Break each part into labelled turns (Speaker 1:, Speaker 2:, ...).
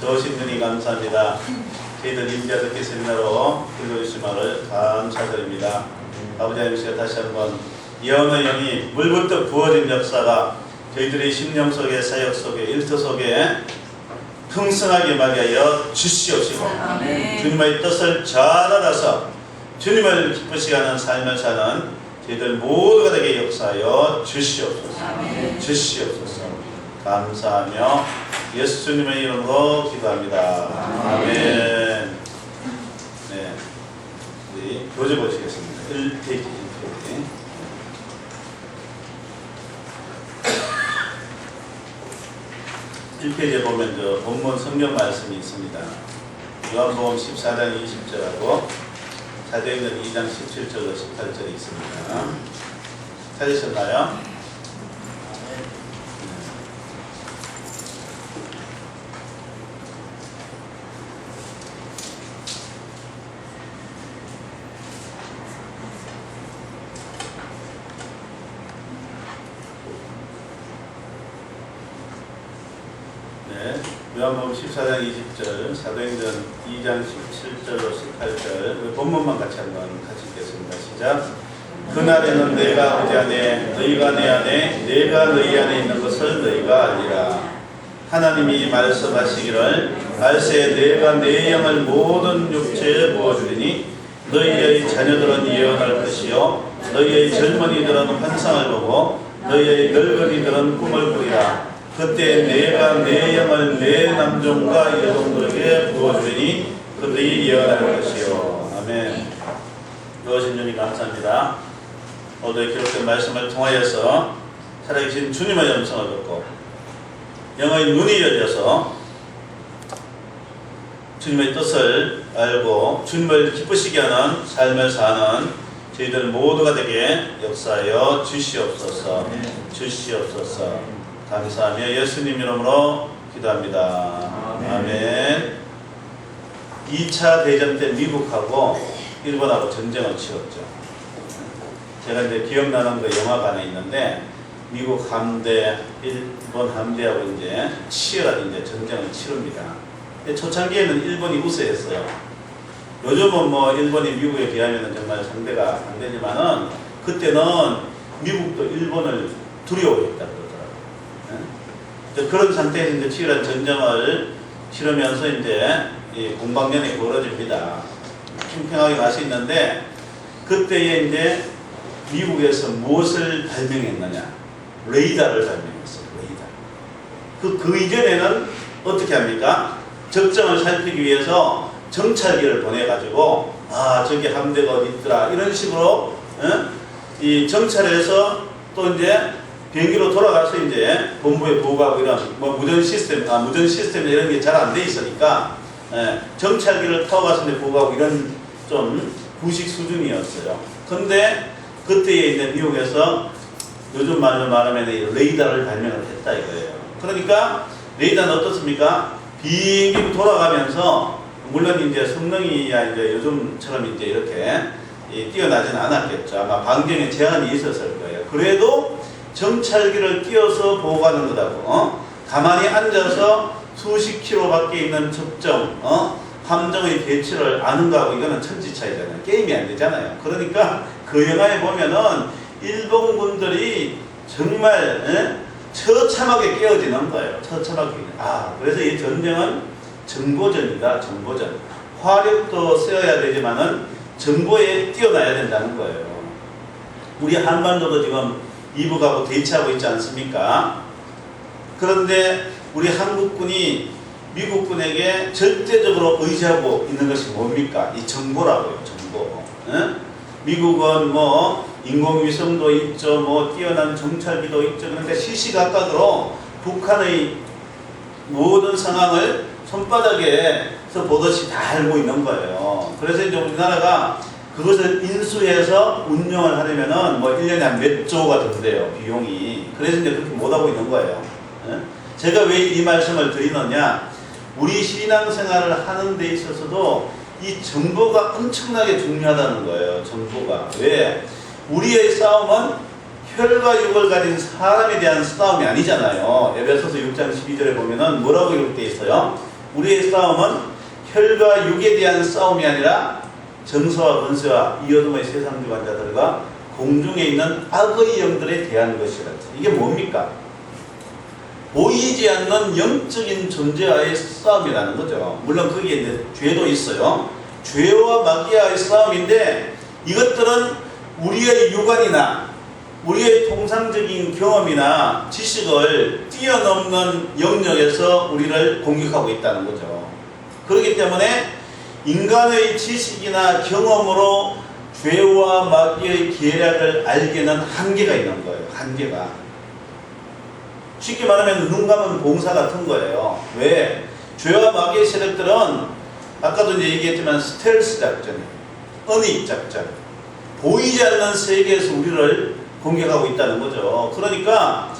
Speaker 1: 도우신 분이 감사합니다. 저희들 임자듣기 세미나로 불러주신 말을 감사드립니다. 아버지 하나님, 다시 한번 예언의 영이 물부터 부어진 역사가 저희들의 심령 속에, 사역 속에, 일터 속에 풍성하게 임하여 주시옵시고, 주님의 뜻을 잘 알아서 주님을 기쁘시게 하는 삶을 사는 저희들 모두가 되게 역사하여 주시옵소서. 주시옵소서. 감사하며 예수님의 이름으로 기도합니다. 아멘. 네, 우리 교재 보시겠습니다. 1페이지. 1페이지에 보면 저 본문 성경 말씀이 있습니다. 요한복음 14장 20절하고 사도행전 2장 17절로 18절이 있습니다. 찾으셨나요? 요한복음 14장 20절, 사도행전 2장 17절로 18절 본문만 같이 읽겠습니다. 시작. 그날에는 내가 아버지 안에, 너희가 내 안에, 내가 너희 안에 있는 것을 너희가 알리라. 하나님이 말씀하시기를 말세에 내가 내 영을 모든 육체에 부어주리니 너희의 자녀들은 예언할 것이요 너희의 젊은이들은 환상을 보고 너희의 늙은이들은 꿈을 꾸리라. 그때 내가 내 영을 내 남종과 여종들에게 부어주리니 그들이 예언할 것이요. 아멘. 여호신 주님 감사합니다. 오늘 기록된 말씀을 통하여서 살아계신 주님의 음성을 듣고 영의 눈이 열려서 주님의 뜻을 알고 주님을 기쁘시게 하는 삶을 사는 저희들 모두가 되게 역사하여 주시옵소서. 주시옵소서. 감사하며 예수님 이름으로 기도합니다. 아멘. 2차 대전 때 미국하고 일본하고 전쟁을 치렀죠. 제가 이제 기억나는 그 영화관에 있는데 미국 함대, 일본 함대하고 이제 치열하게 이제 전쟁을 치릅니다. 초창기에는 일본이 우세했어요. 요즘은 뭐 일본이 미국에 비하면 정말 상대가 안 되지만은 그때는 미국도 일본을 두려워했다. 그런 상태에서 이제 치열한 전쟁을 치르면서 이제 이 공방전이 벌어집니다. 평평하게 맛이 있는데 그때에 이제 미국에서 무엇을 발명했느냐? 레이더를 발명했어요. 레이더. 그 이전에는 어떻게 합니까? 적정을 살피기 위해서 정찰기를 보내가지고 저기 함대가 어디 있더라 이런 식으로 이 정찰해서 또 이제 비행기로 돌아가서 이제 본부에 보고하고 이런 무전 시스템 이런 게 잘 안 돼 있으니까 정찰기를 타고 가서 이제 보고하고 이런 좀 구식 수준이었어요. 근데 그때에 이제 미국에서 요즘 말로 말하면 레이더를 발명을 했다 이거예요. 그러니까 레이더는 어떻습니까? 비행기 돌아가면서 물론 이제 성능이야 이제 요즘처럼 이제 이렇게 뛰어나지는 않았겠죠. 아마 방정에 제한이 있었을 거예요. 그래도 정찰기를 띄워서 보고하는 거라고. 가만히 앉아서 수십 킬로 밖에 있는 적정 함정의 배치를 아는 거하고 이거는 천지 차이잖아요. 게임이 안 되잖아요. 그러니까 그 영화에 보면은 일본군들이 정말 처참하게 깨어지는 거예요. 처참하게. 그래서 이 전쟁은 정보전이다. 정보전. 화력도 쓰여야 되지만은 정보에 뛰어나야 된다는 거예요. 우리 한반도도 지금 이북하고 대치하고 있지 않습니까? 그런데 우리 한국군이 미국군에게 절대적으로 의지하고 있는 것이 뭡니까? 이 정보라고요. 정보. 미국은 뭐 인공위성도 있죠. 뭐 뛰어난 정찰기도 있죠. 그런데 시시각각으로 북한의 모든 상황을 손바닥에서 보듯이 다 알고 있는 거예요. 그래서 이제 우리나라가 그것을 인수해서 운영을 하려면은 뭐 1년에 한 몇 조가 든대요. 비용이. 그래서 이제 그렇게 못하고 있는 거예요. 제가 왜 이 말씀을 드리느냐? 우리 신앙생활을 하는 데 있어서도 이 정보가 엄청나게 중요하다는 거예요. 정보가. 왜? 우리의 싸움은 혈과 육을 가진 사람에 대한 싸움이 아니잖아요. 에베소서 6장 12절에 보면은 뭐라고 기록되어 있어요? 우리의 싸움은 혈과 육에 대한 싸움이 아니라 정서와 권세와 이 어둠의 세상 주관자들과 공중에 있는 악의 영들에 대한 것이라. 이게 뭡니까? 보이지 않는 영적인 존재와의 싸움이라는 거죠. 물론 거기에 이제 죄도 있어요. 죄와 마귀와의 싸움인데 이것들은 우리의 육안이나 우리의 통상적인 경험이나 지식을 뛰어넘는 영역에서 우리를 공격하고 있다는 거죠. 그렇기 때문에 인간의 지식이나 경험으로 죄와 마귀의 계략을 알기에는 한계가 있는 거예요. 한계가. 쉽게 말하면 눈 감은 봉사 같은 거예요. 왜? 죄와 마귀의 세력들은 아까도 이제 얘기했지만 스텔스 작전, 은닉 작전, 보이지 않는 세계에서 우리를 공격하고 있다는 거죠. 그러니까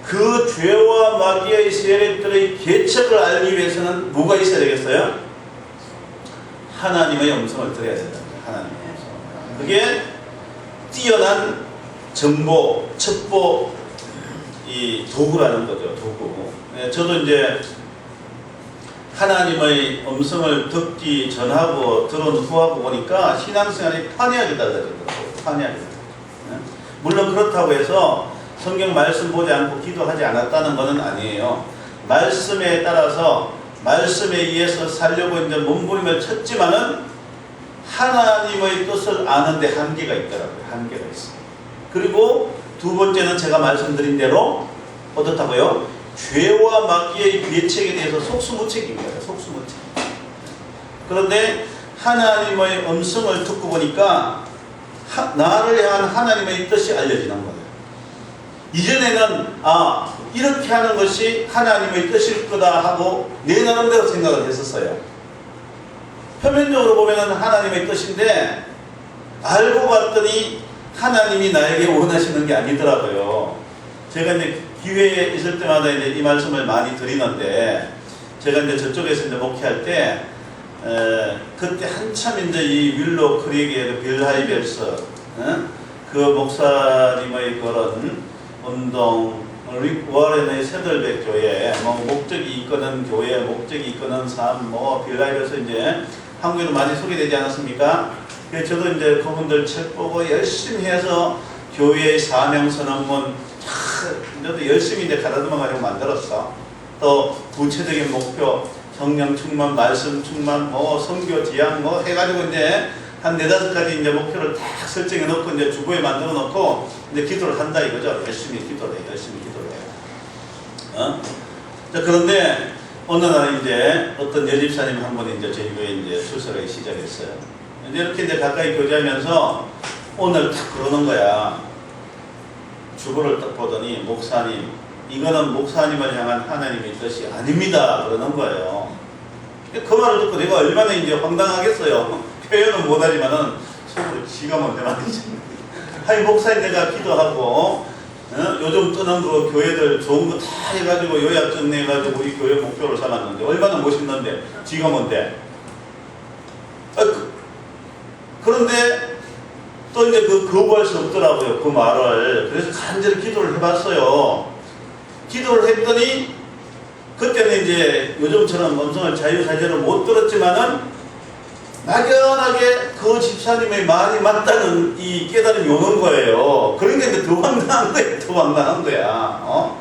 Speaker 1: 그 죄와 마귀의 세력들의 개척을 알기 위해서는 뭐가 있어야 되겠어요? 하나님의 음성을 들어야 된다. 하나님의 음성. 그게 뛰어난 정보, 첩보, 이 도구라는 거죠. 도구. 네, 저도 이제 하나님의 음성을 듣기 전하고 들은 후하고 보니까 신앙생활이 판이하게 달라지더라고요. 판이하게 달라져요. 네? 물론 그렇다고 해서 성경 말씀 보지 않고 기도하지 않았다는 것은 아니에요. 말씀에 따라서 말씀에 의해서 살려고 이제 몸부림을 쳤지만은 하나님의 뜻을 아는데 한계가 있더라고요. 한계가 있어요. 그리고 두 번째는 제가 말씀드린 대로 어떻다고요? 죄와 마귀의 계책에 대해서 속수무책인 거예요. 속수무책. 그런데 하나님의 음성을 듣고 보니까 나를 향한 하나님의 뜻이 알려지는 거예요. 이전에는 이렇게 하는 것이 하나님의 뜻일 거다 하고 내 나름대로 생각을 했었어요. 표면적으로 보면 하나님의 뜻인데 알고 봤더니 하나님이 나에게 원하시는 게 아니더라고요. 제가 이제 기회에 있을 때마다 이제 이 말씀을 많이 드리는데, 제가 이제 저쪽에서 이제 목회할 때, 그때 한참 이제 이 윌로 크릭의 빌 하이벨스, 그 목사님의 그런 운동, 릭 워렌의 세들백 교회, 목적이 이끄는 교회, 목적이 이끄는 삶, 빌 하이벨스 이제 한국에도 많이 소개되지 않았습니까? 그래서 저도 이제 그분들 책 보고 열심히 해서 교회의 사명선언문 저도 열심히 이제 가다듬어 가지고 만들었어. 또 구체적인 목표, 성령 충만, 말씀 충만, 선교 지향 해가지고 이제 한 4-5가지 이제 목표를 딱 설정해 놓고 이제 주보에 만들어 놓고 이제 기도를 한다 이거죠. 열심히 기도를 해, 열심히 기도를 해요. 자, 그런데 어느 날 이제 어떤 여집사님 한 분이 이제 저희 교회에 이제 출석하기 시작했어요. 이제 이렇게 이제 가까이 교제하면서 오늘 딱 그러는 거야. 주보를 딱 보더니, 목사님, 이거는 목사님을 향한 하나님의 뜻이 아닙니다. 그러는 거예요. 그 말을 듣고 내가 얼마나 이제 황당하겠어요. 표현은 못하지만은 속으로 지가 뭔데 말이지. 아니, 목사님 내가 기도하고, 요즘 뜨는 그 교회들 좋은 거 다 해가지고 요약 정리해가지고 우리 교회 목표를 삼았는데, 얼마나 멋있는데, 지가 뭔데. 그런데 또 이제 거부할 수 없더라고요. 그 말을. 그래서 간절히 기도를 해봤어요. 기도를 했더니 그때는 이제 요즘처럼 음성을 자유자재로 못 들었지만은 막연하게 그 집사님의 말이 맞다는 이 깨달음이 오는 거예요. 그러니까 이제 더 황당한 거야. 더 황당한 거야.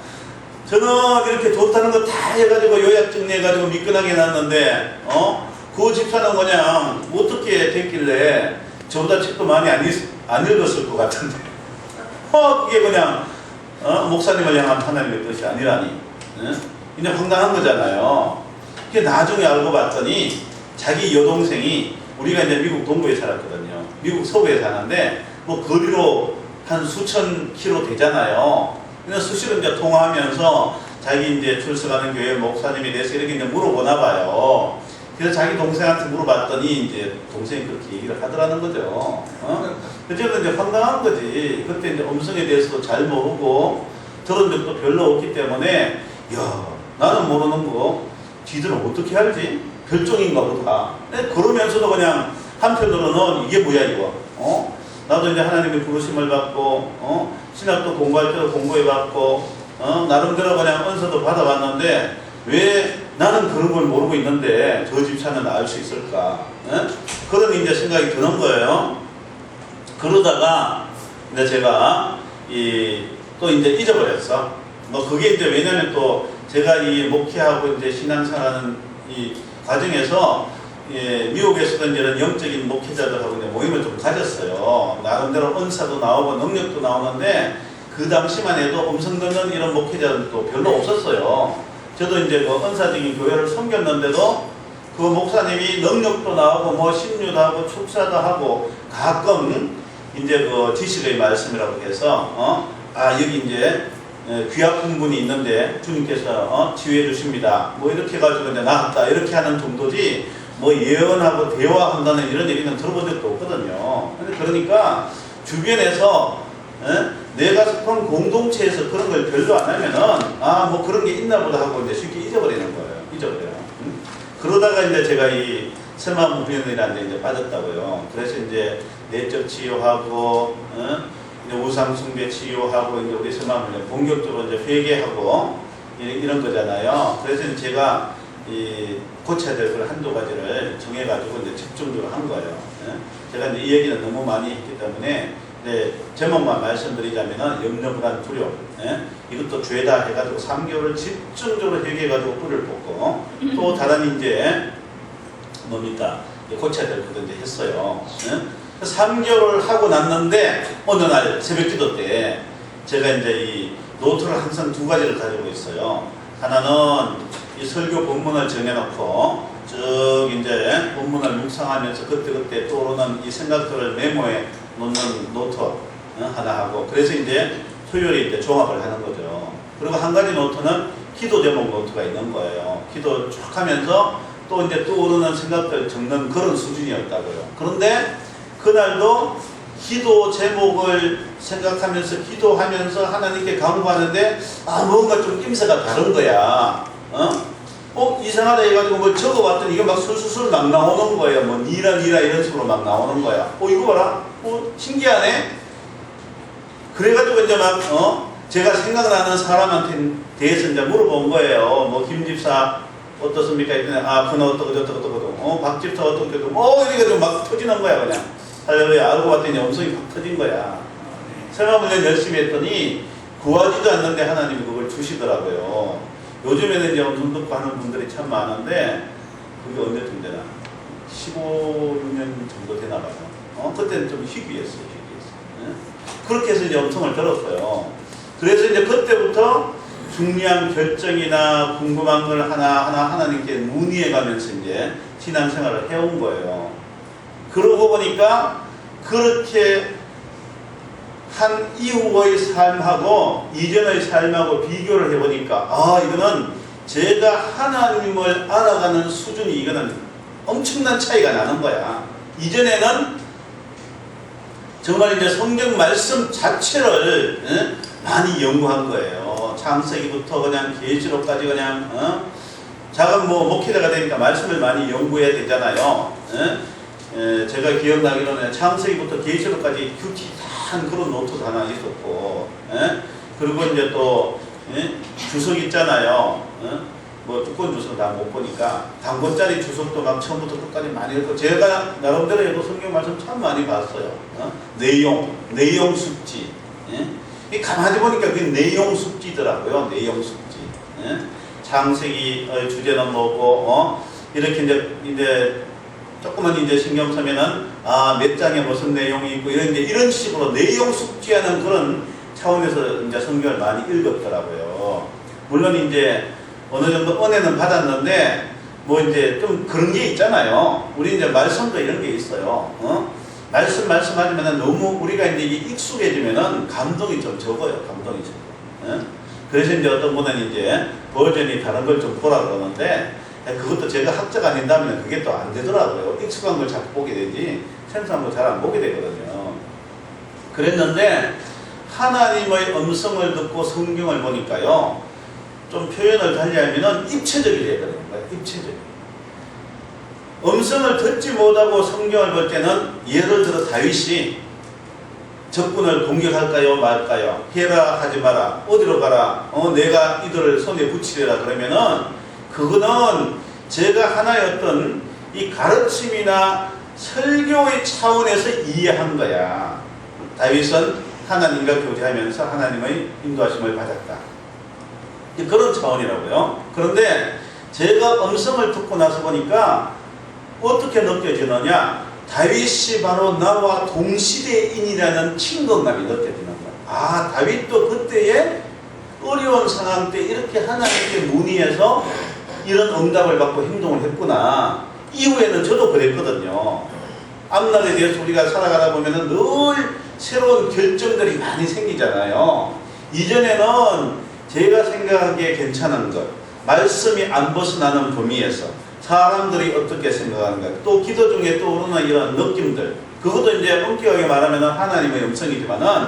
Speaker 1: 저는 이렇게 좋다는 거 다 해가지고 요약 정리해가지고 미끈하게 해놨는데 그 집사는 그냥 어떻게 됐길래 저보다 책도 많이 안 읽었을 것 같은데 그게 그냥 목사님을 향한 하나님의 뜻이 아니라니. 그냥 황당한 거잖아요. 그게 나중에 알고 봤더니 자기 여동생이, 우리가 이제 미국 동부에 살았거든요. 미국 서부에 사는데 거리로 한 수천 킬로 되잖아요. 그냥 수시로 이제 통화하면서 자기 이제 출석하는 교회 목사님에 대해서 이렇게 이제 물어보나 봐요. 그래서 자기 동생한테 물어봤더니 이제 동생이 그렇게 얘기를 하더라는 거죠. 그때는 이제 황당한 거지. 그때 이제 음성에 대해서도 잘 모르고 들은 적도 별로 없기 때문에, 야, 나는 모르는 거 지들은 어떻게 알지? 별종인가 보다. 그러면서도 그냥 한편으로는 이게 뭐야 이거? 나도 이제 하나님의 부르심을 받고 신학도 공부할 때도 공부해봤고 나름대로 그냥 은사도 받아봤는데 왜 나는 그런 걸 모르고 있는데 저 집사는 알 수 있을까? 그런 이제 생각이 드는 거예요. 그러다가 이제 제가 또 이제 잊어버렸어. 뭐 그게 이제 왜냐면 또 제가 이 목회하고 이제 신앙생활하는 이 과정에서 미국에서도 이런 영적인 목회자들하고 이제 모임을 좀 가졌어요. 나름대로 은사도 나오고 능력도 나오는데 그 당시만 해도 음성 듣는 이런 목회자들도 별로 없었어요. 저도 이제 그 은사적인 교회를 섬겼는데도 그 목사님이 능력도 나오고 뭐 신유도 하고 축사도 하고 가끔 이제 그 지식의 말씀이라고 해서 여기 이제 귀하신 분이 있는데 주님께서 치유해 주십니다. 뭐 이렇게 해가지고 이제 나갔다 이렇게 하는 정도지 뭐 예언하고 대화한다는 이런 얘기는 들어본 적도 없거든요. 그러니까 주변에서 내가 속한 공동체에서 그런 걸 별로 안 하면은 뭐 그런 게 있나 보다 하고 이제 쉽게 잊어버리는 거예요. 잊어버려요. 그러다가 이제 제가 이 새마음 훈련이라는 데 이제 빠졌다고요. 그래서 이제 내적 치유하고 이제 우상 숭배 치유하고 이제 우리 새마음 훈련 본격적으로 이제 회개하고 이런 거잖아요. 그래서 이제 제가 이 고쳐야 될 걸 한두 가지를 정해가지고 이제 집중적으로 한 거예요. 제가 이제 이 얘기는 너무 많이 했기 때문에 제목만 말씀드리자면은 염려, 불안, 두려움. 이것도 죄다 해가지고 3개월을 집중적으로 회개해가지고 뿌리를 뽑고 또 다른 이제 뭡니까 고쳐야 될 것도 이제 했어요. 3개월을 하고 났는데 어느 날 새벽 기도 때 제가 이제 이 노트를 항상 두 가지를 가지고 있어요. 하나는 이 설교 본문을 정해놓고 쭉 이제 본문을 묵상하면서 그때그때 떠오르는 이 생각들을 메모해 놓는 노트 하나 하고 그래서 이제 토요일에 이제 종합을 하는 거죠. 그리고 한 가지 노트는 기도 제목 노트가 있는 거예요. 기도 쭉 하면서 또 이제 떠오르는 생각들 적는 그런 수준이었다고요. 그런데 그날도 기도 제목을 생각하면서 기도하면서 하나님께 간구하는데 뭔가 좀 낌새가 다른 거야. 이상하다 해가지고 뭐 적어봤더니 이게 막 술술술 막 나오는 거예요. 뭐 니라 이런 식으로 막 나오는 거야. 이거 봐라. 신기하네. 그래가지고 이제 막 제가 생각나는 사람한테 대해서 이제 물어본 거예요. 뭐 김집사 어떻습니까? 했더니 그는 어떻고 박집사 어떻게 이렇게 좀 막 터지는 거야 그냥. 할렐루야. 알고 봤더니 음성이 확 터진 거야. 새마음훈련 열심히 했더니 구하지도 않는데 하나님이 그걸 주시더라고요. 요즘에는 이제 음성 듣고 하는 분들이 참 많은데 그게 언제쯤 되나? 15, 6년 정도 되나 봐요. 그때는 좀 희귀했어요. 그렇게 해서 이제 음성을 들었어요. 그래서 이제 그때부터 중요한 결정이나 궁금한 걸 하나하나 하나님께 문의해 가면서 이제 신앙생활을 해온 거예요. 그러고 보니까 그렇게 한 이후의 삶하고 이전의 삶하고 비교를 해보니까 이거는 제가 하나님을 알아가는 수준이 이거는 엄청난 차이가 나는 거야. 이전에는 정말 이제 성경 말씀 자체를 많이 연구한 거예요. 창세기부터 그냥 계시록까지 그냥 작은 목회자가 되니까 말씀을 많이 연구해야 되잖아요. 제가 기억나기로는 창세기부터 계시록까지 규칙한 그런 노트도 하나 있었고, 그리고 이제 또 주석 있잖아요. 뭐 두꺼운 주석 다 못 보니까 단권짜리 주석도 막 처음부터 끝까지 많이 읽고 제가 나름대로 해도 성경 말씀 참 많이 봤어요. 내용 숙지. 가만히 보니까 그게 내용 숙지더라고요. 내용 숙지. 창세기 주제는 뭐고 이렇게 이제 조금만 이제 신경 쓰면은 몇 장에 무슨 내용이 있고 이런 식으로 내용 숙지하는 그런 차원에서 이제 성경을 많이 읽었더라고요. 물론 이제 어느 정도 은혜는 받았는데 뭐 이제 좀 그런 게 있잖아요. 우리 이제 말씀도 이런 게 있어요. 말씀하지면은 너무 우리가 이제 익숙해지면은 감동이 좀 적어요. 감동이 적어. 그래서 이제 어떤 분은 이제 버전이 다른 걸 좀 보라 그러는데 그것도 제가 학자가 아닌다면 그게 또 안 되더라고요. 익숙한 걸 자꾸 보게 되지 생소한 거 잘 안 보게 되거든요. 그랬는데 하나님의 음성을 듣고 성경을 보니까요. 좀 표현을 달리하면은 입체적이 되거든요. 입체적. 음성을 듣지 못하고 성경을 볼 때는 예를 들어 다윗이 적군을 공격할까요 말까요? 해라 하지 마라. 어디로 가라. 내가 이들을 손에 붙이리라 그러면은 그거는 제가 하나의 어떤 이 가르침이나 설교의 차원에서 이해한 거야. 다윗은 하나님과 교제하면서 하나님의 인도하심을 받았다. 그런 차원이라고요. 그런데 제가 음성을 듣고 나서 보니까 어떻게 느껴지느냐, 다윗이 바로 나와 동시대인이라는 친근감이 느껴지는 거야. 아, 다윗도 그때의 어려운 상황 때 이렇게 하나님께 문의해서 이런 응답을 받고 행동을 했구나. 이후에는 저도 그랬거든요. 앞날에 대해서 우리가 살아가다 보면은 늘 새로운 결정들이 많이 생기잖아요. 이전에는 제가 생각하기에 괜찮은 것, 말씀이 안 벗어나는 범위에서 사람들이 어떻게 생각하는가, 또 기도 중에 또 오르는 이런 느낌들, 그것도 이제 엄격하게 말하면 하나님의 음성이지만은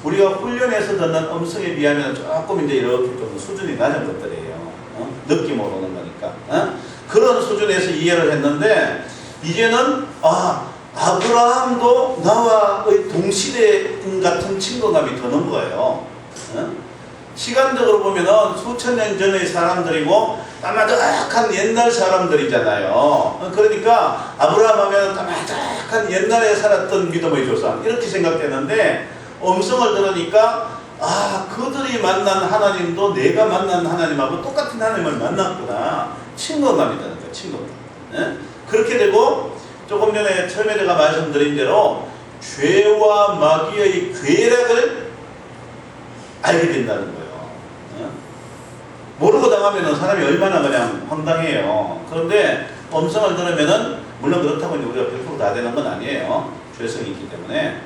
Speaker 1: 우리가 훈련해서 듣는 음성에 비하면 조금 이제 이렇게 좀 수준이 낮은 것들이에요. 느낌으로 오는 거니까. 그런 수준에서 이해를 했는데, 이제는 아브라함도 나와의 동시대인 같은 친근감이 드는 거예요. 시간적으로 보면은 수천 년 전의 사람들이고 까마득한 옛날 사람들이잖아요. 그러니까 아브라함 하면 까마득한 옛날에 살았던 믿음의 조상 이렇게 생각되는데, 음성을 들으니까 그들이 만난 하나님도 내가 만난 하나님하고 똑같은 하나님을 만났구나. 친근감이 드는 거예요. 친근감. 그렇게 되고, 조금 전에 처음에 제가 말씀드린 대로 죄와 마귀의 괴락을 알게 된다는 거예요. 모르고 당하면 사람이 얼마나 그냥 황당해요. 그런데 음성을 들으면은, 물론 그렇다고 우리가 100% 다 되는 건 아니에요. 죄성이 있기 때문에.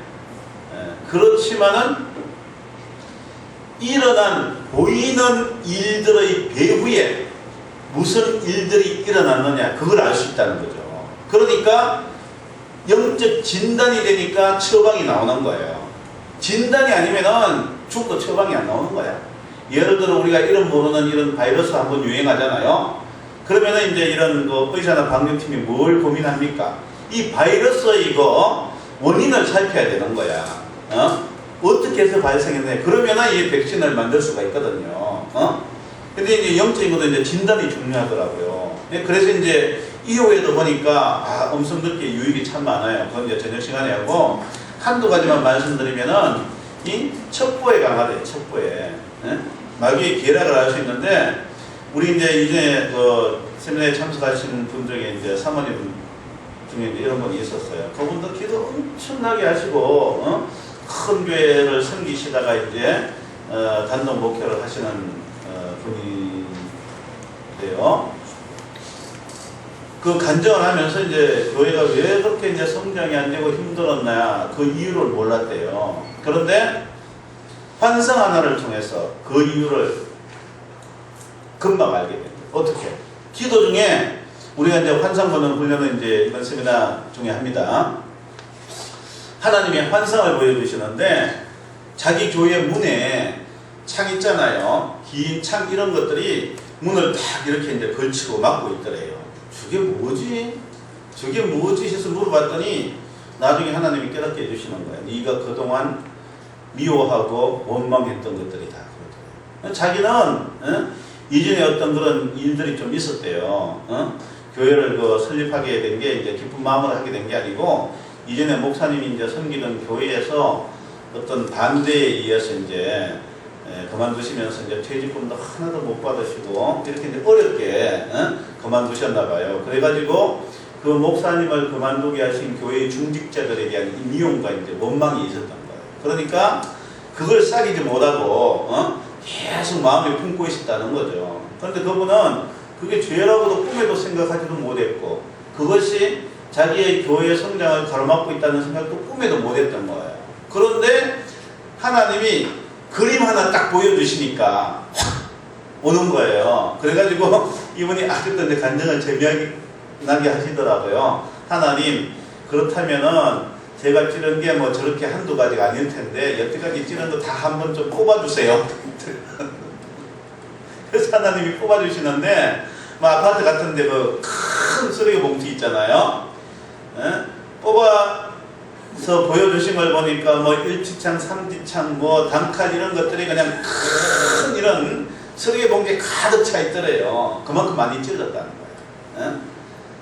Speaker 1: 그렇지만은 일어난 보이는 일들의 배후에 무슨 일들이 일어났느냐, 그걸 알 수 있다는 거죠. 그러니까 영적 진단이 되니까 처방이 나오는 거예요. 진단이 아니면은 죽도 처방이 안 나오는 거야. 예를 들어 우리가 이름 모르는 이런 바이러스 한번 유행하잖아요. 그러면은 이제 이런 의사나 방역팀이 뭘 고민합니까? 이 바이러스 이거 원인을 살펴야 되는 거야. 어떻게 해서 발생했냐. 그러면은 이 백신을 만들 수가 있거든요. 근데 이제 영적인 것도 이제 진단이 중요하더라고요. 그래서 이제 이후에도 보니까 음성 듣기 유익이 참 많아요. 그건 이제 저녁 시간에 하고, 한두 가지만 말씀드리면은 이 첩보에 강화돼요. 첩보에. 마귀의 계략을 알 수 있는데, 우리 이제 세미나에 참석하신 분 중에 이제 사모님 중에 이제 이런 분이 있었어요. 그분도 기도 엄청나게 하시고, 큰 교회를 섬기시다가 이제 단독 목회를 하시는 분인데요. 그 간증을 하면서 이제 교회가 왜 그렇게 이제 성장이 안 되고 힘들었나, 그 이유를 몰랐대요. 그런데 환상 하나를 통해서 그 이유를 금방 알게 됩니다. 어떻게? 기도 중에 우리가 이제 환상 보는 훈련을 이제 이번 세미나 중에 합니다. 하나님이 환상을 보여주시는데, 자기 교회 문에 창 있잖아요. 긴 창 이런 것들이 문을 딱 이렇게 이제 걸치고 막고 있더래요. 저게 뭐지? 저게 뭐지? 해서 물어봤더니 나중에 하나님이 깨닫게 해주시는 거예요. 네가 그동안 미워하고 원망했던 것들이다. 자기는 이전에 어떤 그런 일들이 좀 있었대요. 교회를 설립하게 된 게 이제 기쁜 마음으로 하게 된 게 아니고, 이전에 목사님이 이제 섬기던 교회에서 어떤 반대에 의해서 이제 그만두시면서 이제 퇴직금도 하나도 못 받으시고 이렇게 이제 어렵게 그만두셨나 봐요. 그래가지고 그 목사님을 그만두게 하신 교회의 중직자들에 대한 미움과 이제 원망이 있었던 거예요. 그러니까 그걸 싹이지 못하고 계속 마음에 품고 있었다는 거죠. 그런데 그분은 그게 죄라고도 꿈에도 생각하지도 못했고, 그것이 자기의 교회의 성장을 가로막고 있다는 생각도 꿈에도 못했던 거예요. 그런데 하나님이 그림 하나 딱 보여주시니까 확 오는 거예요. 그래가지고 이분이 아직도 이제 간증을 재미나게 하시더라고요. 하나님, 그렇다면은 제가 찌른 게 뭐 저렇게 한두 가지가 아닐 텐데 여태까지 찌른 거 다 한번 좀 뽑아주세요. 그래서 하나님이 뽑아주시는데, 뭐 아파트 같은데 그 큰 쓰레기 봉투 있잖아요. 뽑아서 보여주신 걸 보니까 뭐 1지창, 3지창, 뭐 단칼 이런 것들이 그냥 큰 이런 쓰레기 봉지에 가득 차 있더래요. 그만큼 많이 찔렀다는 거예요.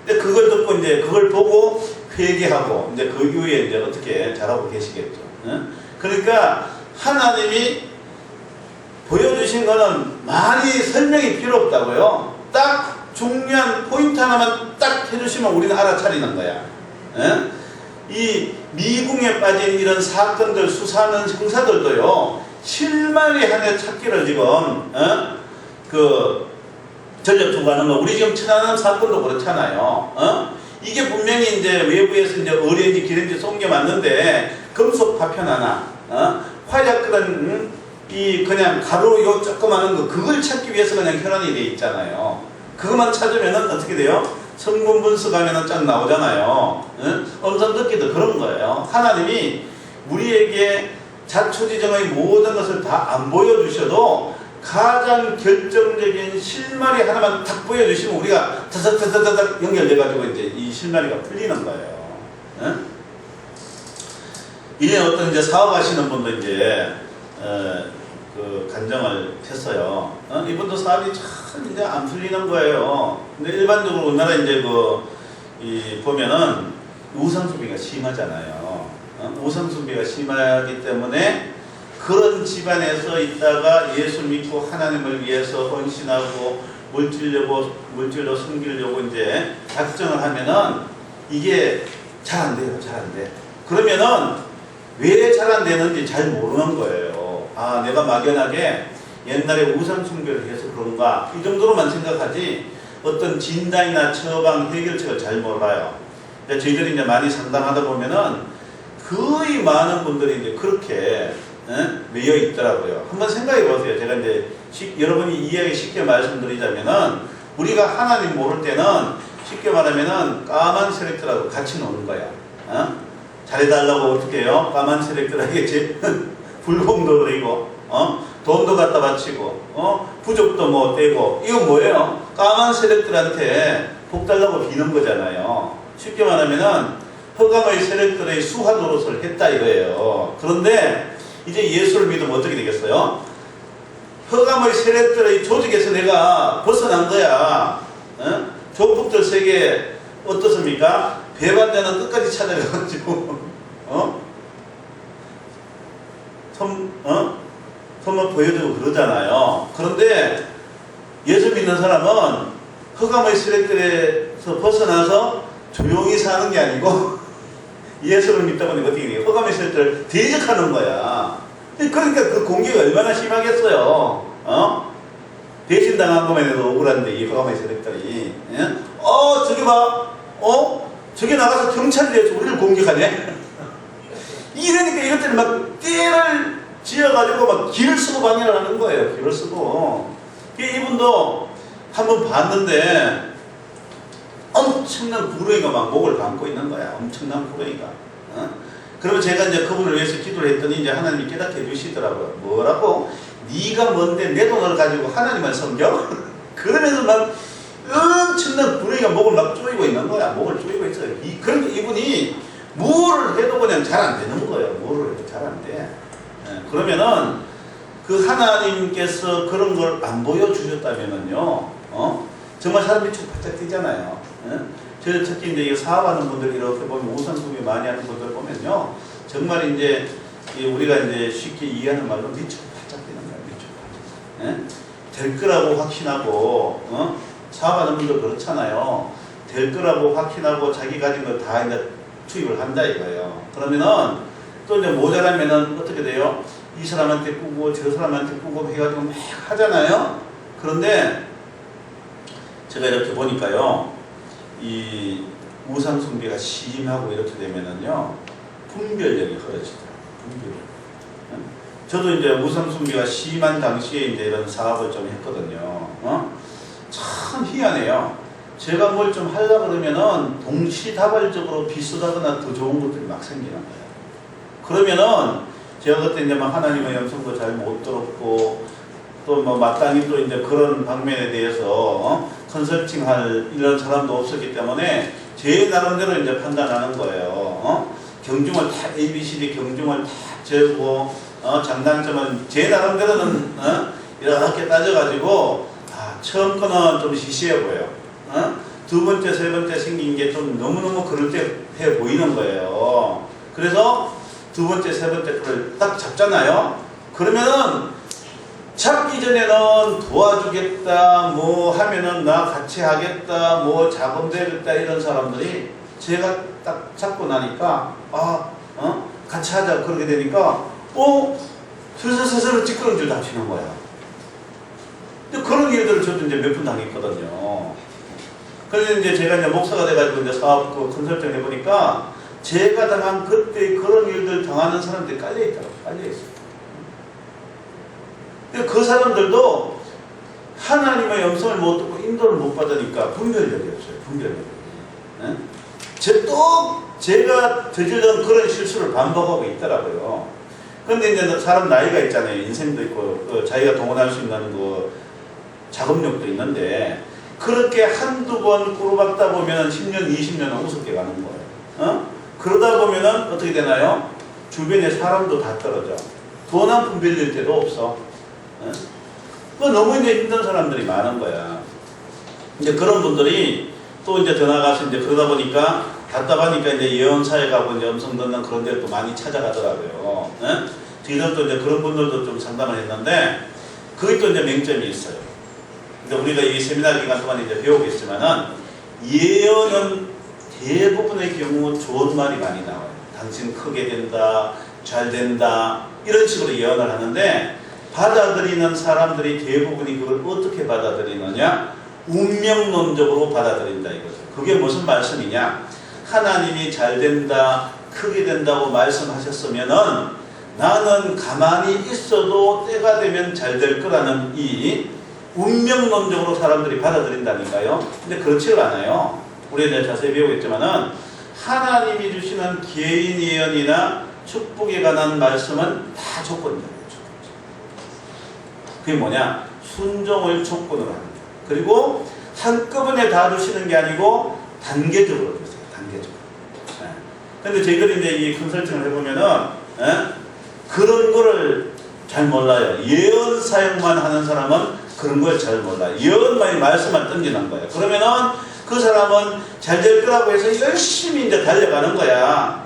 Speaker 1: 근데 그걸 듣고 이제 그걸 보고 회개하고 이제 그 이후에 이제 어떻게 잘하고 계시겠죠. 그러니까 하나님이 보여주신 거는 많이 설명이 필요 없다고요. 딱 중요한 포인트 하나만 딱 해주시면 우리는 알아차리는 거야. 이 미궁에 빠진 이런 사건들 수사하는 형사들도요, 실마리 안에 찾기를 지금 전력 투구하는 거. 우리 지금 천안함 사건도 그렇잖아요. 이게 분명히 이제 외부에서 이제 어뢰인지 기름인지 옮겨왔는데 금속 파편 하나, 화약 그런 이 그냥 가루 요 조그마한 거 그걸 찾기 위해서 그냥 혈안이 돼 있잖아요. 그것만 찾으면은 어떻게 돼요? 성분 분석하면은 쫙 나오잖아요. 엄청 듣기도 그런 거예요. 하나님이 우리에게 자초지정의 모든 것을 다 안 보여주셔도 가장 결정적인 실마리 하나만 딱 보여주시면 우리가 타닥타닥타닥 연결돼가지고 이제 이 실마리가 풀리는 거예요. 이제 어떤 이제 사업하시는 분도 이제 그 간정을 했어요. 이분도 사업이 참 이제 안 풀리는 거예요. 근데 일반적으로 우리나라 이제 보면은 우상숭배가 심하잖아요. 우상숭배가 심하기 때문에 그런 집안에서 있다가 예수 믿고 하나님을 위해서 헌신하고 물질로 섬기려고 이제 작정을 하면은 이게 잘 안 돼요. 잘 안 돼. 그러면은 왜 잘 안 되는지 잘 모르는 거예요. 아, 내가 막연하게 옛날에 우상숭배를 해서 그런가 이 정도로만 생각하지 어떤 진단이나 처방 해결책을 잘 몰라요. 저희들이 이제 많이 상담하다 보면은 거의 많은 분들이 이제 그렇게 매여 있더라고요. 한번 생각해 보세요. 제가 이제 여러분이 이해하기 쉽게 말씀드리자면은 우리가 하나님 모를 때는 쉽게 말하면은 까만 세력들하고 같이 노는 거야. 잘해달라고 어떻게 해요? 까만 세력들에게 불공도 그리고 돈도 갖다 바치고 부족도 뭐 떼고 이건 뭐예요? 까만 세력들한테 복 달라고 비는 거잖아요. 쉽게 말하면은 허감의 세력들의 수하 노릇을 했다 이거예요. 그런데 이제 예수를 믿으면 어떻게 되겠어요? 허감의 세력들의 조직에서 내가 벗어난 거야. 조폭들 세계 어떻습니까? 배반자는 끝까지 찾아가가지고 손만 보여주고 그러잖아요. 그런데 예수 믿는 사람은 허감의 세력들에서 벗어나서 조용히 사는 게 아니고 예수를 믿다 보니까 어떻게 돼요? 허감의 세력들을 대적하는 거야. 그러니까 그 공격이 얼마나 심하겠어요. 배신당한 것만 해도 억울한데 이 허감의 세력들이 저기 봐. 저기 나가서 경찰이 돼서 우리를 공격하네. 이러니까 이것들이 막 떼를 지어가지고 막 길을 쓰고 방해를 하는 거예요. 길을 쓰고. 이분도 한번 봤는데 엄청난 불행이가 막 목을 감고 있는 거야. 엄청난 불행이가. 그러면 제가 이제 그분을 위해서 기도를 했더니 이제 하나님이 깨닫게 해주시더라고요. 뭐라고? 네가 뭔데 내 돈을 가지고 하나님을 섬겨? 그러면서 막 엄청난 불행이가 목을 막 조이고 있는 거야. 목을 조이고 있어요. 그러니까 이분이 뭐를 해도 그냥 잘 안 되는 거예요. 뭐를 해도 잘 안 돼. 그러면은 그 하나님께서 그런 걸 안 보여주셨다면은요, 정말 사람이 쭉 바짝 뛰잖아요. 저 특히 이제 사업하는 분들 이렇게 보면 우상숭배 많이 하는 분들 보면요, 정말 이제 우리가 이제 쉽게 이해하는 말로 미쳐 바짝 뛰는 거예요. 미쳐 바짝. 될 거라고 확신하고, 사업하는 분들 그렇잖아요. 될 거라고 확신하고 자기 가진 거 다 이제 투입을 한다 이거예요. 그러면은 또 이제 모자라면은 어떻게 돼요? 이 사람한테 꾸고 저 사람한테 꾸고 해가지고 막 하잖아요. 그런데 제가 이렇게 보니까요, 이 우상숭배가 심하고 이렇게 되면은요, 분별력이 흐려지더라고요. 분별력. 저도 이제 우상숭배가 심한 당시에 이제 이런 사업을 좀 했거든요. 참 희한해요. 제가 뭘 좀 하려고 그러면은 동시다발적으로 비슷하거나 더 좋은 것들이 막 생기는 거예요. 그러면은 제가 그때 이제 막 하나님의 음성도 잘 못 들었고 또 뭐 마땅히 또 이제 그런 방면에 대해서 컨설팅할 이런 사람도 없었기 때문에 제 나름대로 이제 판단하는 거예요. 경중을 다 ABCD 경중을 다 재고 장단점은 제 나름대로는 이렇게 따져가지고 처음 거는 좀 시시해 보여. 두 번째, 세 번째 생긴 게 좀 너무너무 그럴듯해 보이는 거예요. 그래서 두 번째, 세 번째 거를 딱 잡잖아요. 그러면은 잡기 전에는 도와주겠다, 뭐 하면은 나 같이 하겠다, 뭐 자금 되겠다 이런 사람들이 제가 딱 잡고 나니까 같이 하자 그러게 되니까 슬슬 찌끄러질 잡히는 거야. 근데 그런 일들을 저도 이제 몇 번 당했거든요. 그래서 이제 제가 이제 목사가 돼가지고 이제 사업 컨설팅 해보니까 제가 당한 그때 그런 일들 당하는 사람들이 깔려있더라고요. 깔려있어요. 그 사람들도 하나님의 음성을 못 듣고 인도를 못 받으니까 분별력이 없어요. 분별력이. 제가 저질른 그런 실수를 반복하고 있더라고요. 그런데 이제 사람 나이가 있잖아요. 인생도 있고 자기가 동원할 수 있는 그 자금력도 있는데 그렇게 한두 번 꾸루박다 보면 10년, 20년은 우습게 가는 거예요. 그러다 보면은 어떻게 되나요? 주변에 사람도 다 떨어져. 돈 한 푼 빌릴 때도 없어. 너무 이제 힘든 사람들이 많은 거야. 이제 그런 분들이 또 이제 더 나가서 이제 그러다 보니까 답답하니까 이제 예언사에 가고 이제 음성 듣는 그런 데를 또 많이 찾아가더라고요. 저희들도 이제 그런 분들도 좀 상담을 했는데 그게 또 이제 맹점이 있어요. 근데 우리가 이 세미나 기간 동안 이제 배우겠지만은 예언은 대부분의 경우 좋은 말이 많이 나와요. 당신 크게 된다, 잘 된다 이런 식으로 예언을 하는데 받아들이는 사람들이 대부분이 그걸 어떻게 받아들이느냐? 운명론적으로 받아들인다 이거죠. 그게 무슨 말씀이냐? 하나님이 잘 된다, 크게 된다고 말씀하셨으면은 나는 가만히 있어도 때가 되면 잘 될 거라는 이 운명론적으로 사람들이 받아들인다니까요. 근데 그렇지가 않아요. 우리가 자세히 배우겠지만은 하나님이 주시는 개인 예언이나 축복에 관한 말씀은 다 조건이에요. 그게 뭐냐? 순종을 조건으로 합니다. 그리고 한꺼번에 다 주시는 게 아니고 단계적으로 주세요. 단계적으로. 근데 저희들이 이제 이 컨설팅을 해보면은 그런 거를 잘 몰라요. 예언 사용만 하는 사람은 그런 걸 잘 몰라요. 예언만이 말씀만 던지는 거예요. 그러면은 그 사람은 잘 될 거라고 해서 열심히 이제 달려가는 거야.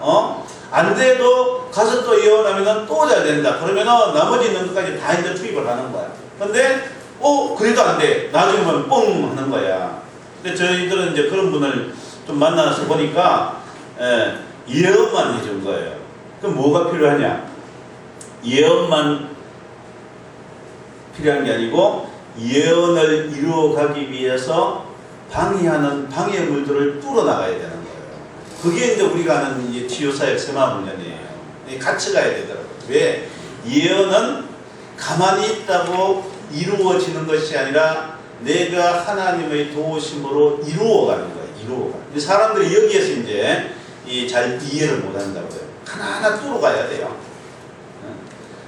Speaker 1: 안 돼도 가서 또 예언하면은 또 잘 된다. 그러면은 나머지 있는 것까지 다 이제 투입을 하는 거야. 근데 그래도 안 돼. 나중에 보면 뻥 하는 거야. 근데 저희들은 이제 그런 분을 좀 만나서 보니까 예언만 해준 거예요. 그럼 뭐가 필요하냐? 예언만 필요한 게 아니고 예언을 이루어가기 위해서 방해하는 방해물들을 뚫어나가야 되는 거예요. 그게 이제 우리가 하는 이 치유사역 세마훈련이에요. 같이 가야 되더라고요. 왜? 예언은 가만히 있다고 이루어지는 것이 아니라 내가 하나님의 도우심으로 이루어가는 거예요. 이루어가. 사람들이 여기에서 이제 잘 이해를 못 한다고요. 하나하나 뚫어가야 돼요.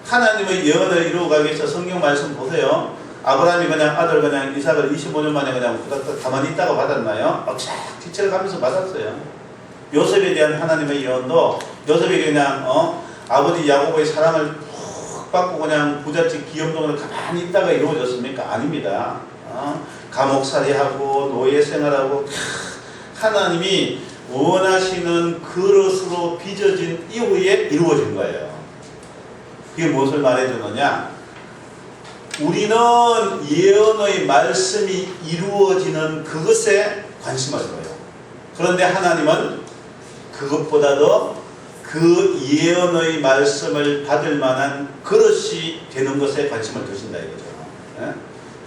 Speaker 1: 하나님의 예언을 이루어가기 위해서 성경 말씀 보세요. 아브라함이 그냥 아들 그냥 이삭을 25년 만에 그냥 가만히 있다가 받았나요? 막 뒤처를 가면서 받았어요. 요셉에 대한 하나님의 예언도 요셉이 그냥 아버지 야곱의 사랑을 푹 받고 그냥 부잣집 기업동을 가만히 있다가 이루어졌습니까? 아닙니다. 감옥살이하고 노예 생활하고 하나님이 원하시는 그릇으로 빚어진 이후에 이루어진 거예요. 그게 무엇을 말해주느냐? 우리는 예언의 말씀이 이루어지는 그것에 관심을 둬요. 그런데 하나님은 그것보다도 그 예언의 말씀을 받을 만한 그릇이 되는 것에 관심을 두신다 이거죠.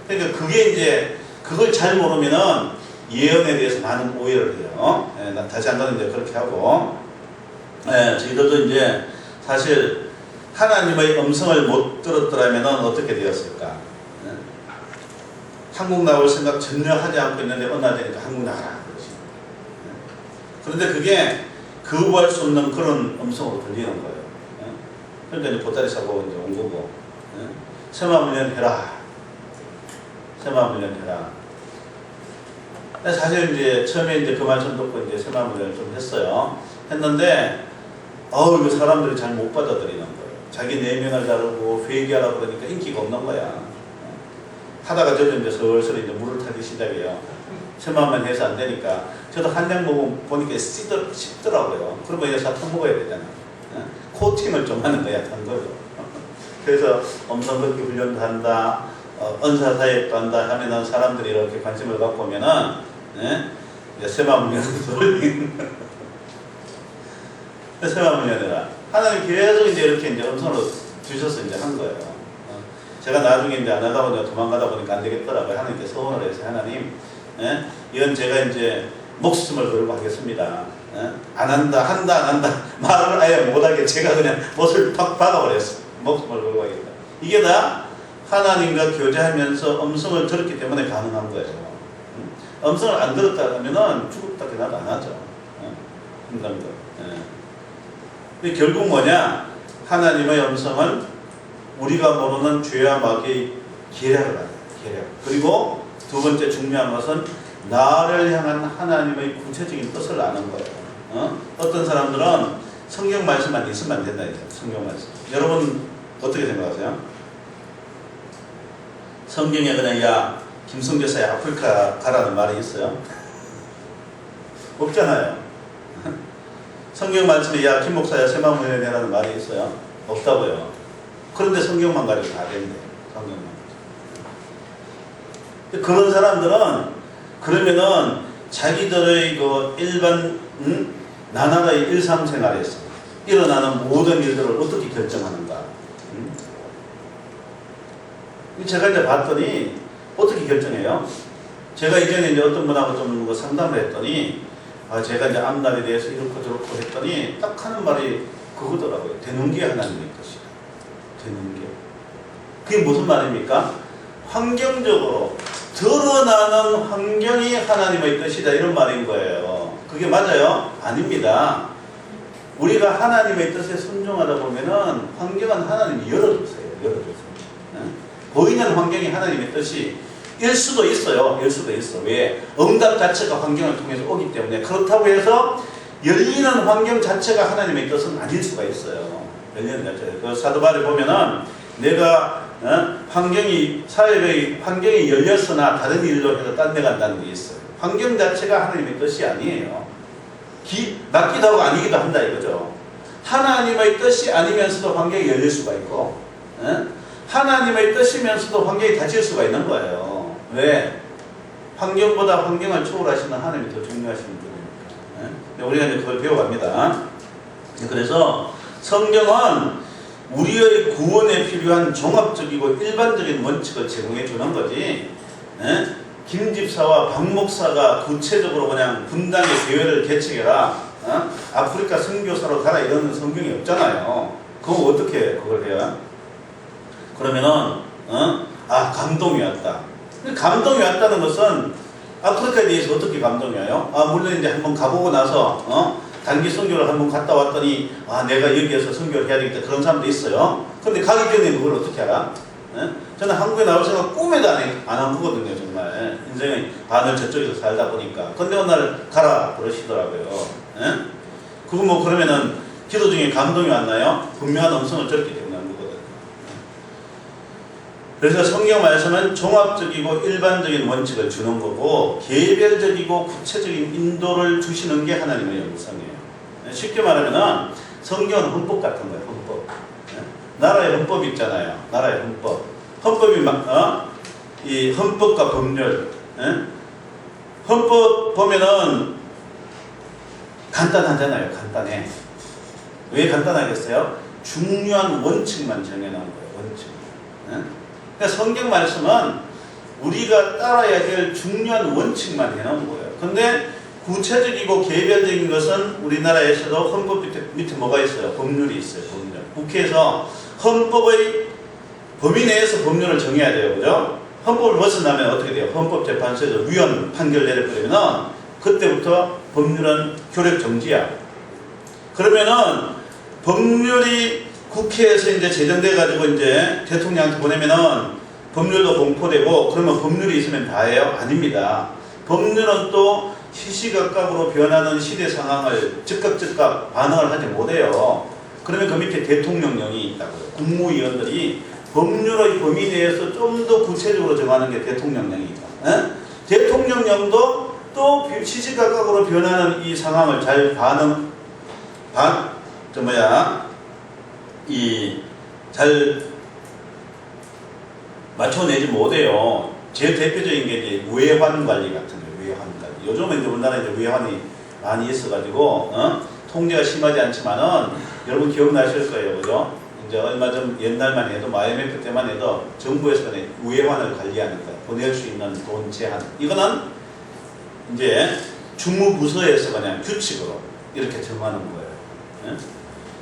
Speaker 1: 그러니까 그게 이제 그걸 잘 모르면은 예언에 대해서 많은 오해를 해요. 다시 한번 이제 그렇게 하고, 저희들도 이제 사실 하나님의 음성을 못 들었더라면 어떻게 되었을까? 한국 나올 생각 전혀 하지 않고 있는데 어느 날 되니까 한국 나가라 그러지. 그런데 그게 거부할 수 없는 그런 음성으로 들리는 거예요. 그러니까 이제 보따리 사고 이제 온 거고, 세마훈련 해라. 세마훈련 해라. 사실 이제 처음에 이제 그 말씀 듣고 이제 세마훈련을 좀 했어요. 했는데, 이거 사람들이 잘 못 받아들이는 거예요. 자기 내면을 다루고 회개하라 그러니까 인기가 없는 거야. 하다가 저도 이제 슬슬 이제 물을 타기 시작해요. 새만만 해서 안 되니까. 저도 한 장 보니까 씹더라고요. 그러면 이제 사탕 먹어야 되잖아. 코팅을 좀 하는 거야, 한 거죠. 그래서 엄청 그렇게 훈련도 한다, 언사사역도 한다 하면은 사람들이 이렇게 관심을 갖고 오면은, 이제 새마음을 열는 새마음을 열어라. 하나님 계속 이제 이렇게 이제 음성으로 주셔서 이제 한 거예요. 제가 나중에 이제 안 하다 보니까 도망가다 보니까 안 되겠더라고요. 하나님께 소원을 해서 하나님, 이건 제가 이제 목숨을 걸고 하겠습니다. 안 한다, 한다, 안 한다. 말을 아예 못하게 제가 그냥 못을 팍 박아버렸어요. 목숨을 걸고 하겠다. 이게 다 하나님과 교제하면서 음성을 들었기 때문에 가능한 거예요. 음성을 안 들었다 하면은 죽었다 그나도 안 하죠. 인간들. 결국 뭐냐? 하나님의 음성은 우리가 모르는 죄와 마귀의 계략을 하는 계략. 그리고 두 번째 중요한 것은 나를 향한 하나님의 구체적인 뜻을 아는 거예요. 어떤 사람들은 성경 말씀만 있으면 안 된다 이제. 성경 말씀. 여러분 어떻게 생각하세요? 성경에 그냥 야 김성교사의 아프리카 가라는 말이 있어요? 없잖아요. 성경 말씀에 야 김 목사야 새마음을 내라는 말이 있어요? 없다고요. 그런데 성경만 가지고 다 된대. 성경만. 그런 사람들은 그러면은 자기들의 그 일반 나날의 일상생활에서 일어나는 모든 일들을 어떻게 결정하는가? 제가 이제 봤더니 어떻게 결정해요? 제가 이전에 이제 어떤 분하고 좀 상담을 했더니 제가 이제 앞날에 대해서 이렇고 저렇고 했더니 딱 하는 말이 그거더라고요. 되는 게 하나님의 뜻이다. 되는 게. 그게 무슨 말입니까? 환경적으로 드러나는 환경이 하나님의 뜻이다 이런 말인 거예요. 그게 맞아요? 아닙니다. 우리가 하나님의 뜻에 순종하다 보면은 환경은 하나님이 열어주세요. 열어주세요. 보이는 환경이 하나님의 뜻이 일 수도 있어요. 일 수도 있어. 왜? 응답 자체가 환경을 통해서 오기 때문에. 그렇다고 해서 열리는 환경 자체가 하나님의 뜻은 아닐 수가 있어요. 열리는 자체가. 그 사도 바울에 보면은 내가 환경이 사회의 환경이 열렸으나 다른 일로 해서 딴 데 간다는 게 있어요. 환경 자체가 하나님의 뜻이 아니에요. 맞기도 하고 아니기도 한다 이거죠. 하나님의 뜻이 아니면서도 환경이 열릴 수가 있고, 하나님의 뜻이면서도 환경이 닫힐 수가 있는 거예요. 왜? 환경보다 환경을 초월하시는 하나님이 더 중요하신 분이니까. 우리가 이제 그걸 배워갑니다. 그래서 성경은 우리의 구원에 필요한 종합적이고 일반적인 원칙을 제공해 주는 거지. 김 집사와 박 목사가 구체적으로 그냥 분당의 교회를 개척해라, 아프리카 선교사로 가라 이런 성경이 없잖아요. 그럼 어떻게 그걸 해요? 그러면은 감동이 왔다. 감동이 왔다는 것은 아프리카에 대해서 어떻게 감동이 와요? 물론 이제 한번 가보고 나서 단기 선교를 한번 갔다 왔더니 내가 여기에서 선교를 해야 되겠다 그런 사람도 있어요. 근데 가기 전에 그걸 어떻게 알아? 저는 한국에 나올 생각 꿈에도 안 한 거거든요. 정말 인생의 반을 저쪽에서 살다 보니까. 근데 어느 날 가라 그러시더라고요. 그거 뭐 그러면은 기도 중에 감동이 왔나요? 분명한 음성을 들었기 때문에 한 거거든요. 그래서 성경 말씀은 종합적이고 일반적인 원칙을 주는 거고 개별적이고 구체적인 인도를 주시는 게 하나님의 영성이에요. 쉽게 말하면 성경은 헌법 같은 거예요. 헌법. 나라의 헌법이 있잖아요. 나라의 헌법. 헌법이 이 헌법과 법률. 헌법 보면은 간단하잖아요. 간단해. 왜 간단하겠어요? 중요한 원칙만 정해놓은 거예요. 원칙. 그러니까 성경 말씀은 우리가 따라야 될 중요한 원칙만 해놓은 거예요. 근데 구체적이고 개별적인 것은 우리나라에서도 헌법 밑에 뭐가 있어요? 법률이 있어요. 법률. 국회에서 헌법의 범위 내에서 법률을 정해야 돼요. 그죠? 헌법을 벗어나면 어떻게 돼요? 헌법재판소에서 위헌 판결 내려버리면 그때부터 법률은 효력 정지야. 그러면은 법률이 국회에서 이제 제정돼가지고 이제 대통령한테 보내면은 법률도 공포되고 그러면 법률이 있으면 다예요? 아닙니다. 법률은 또 시시각각으로 변하는 시대 상황을 즉각 반응을 하지 못해요. 그러면 그 밑에 대통령령이 있다고요. 국무위원들이 법률의 범위 내에서 좀 더 구체적으로 정하는 게 대통령령이다. 대통령령도 또 시시각각으로 변하는 이 상황을 잘 잘 맞춰내지 못해요. 제일 대표적인 게 이제 외환 관리 같은 거예요. 외환 관리. 요즘은 이제 우리나라에 이제 외환이 많이 있어가지고, 통제가 심하지 않지만은, 여러분 기억나실 거예요. 그죠? 이제 얼마 전 옛날만 해도, IMF 때만 해도, 정부에서 외환을 관리하는 거, 보낼 수 있는 돈 제한. 이거는 이제 주무부서에서 그냥 규칙으로 이렇게 정하는 거예요.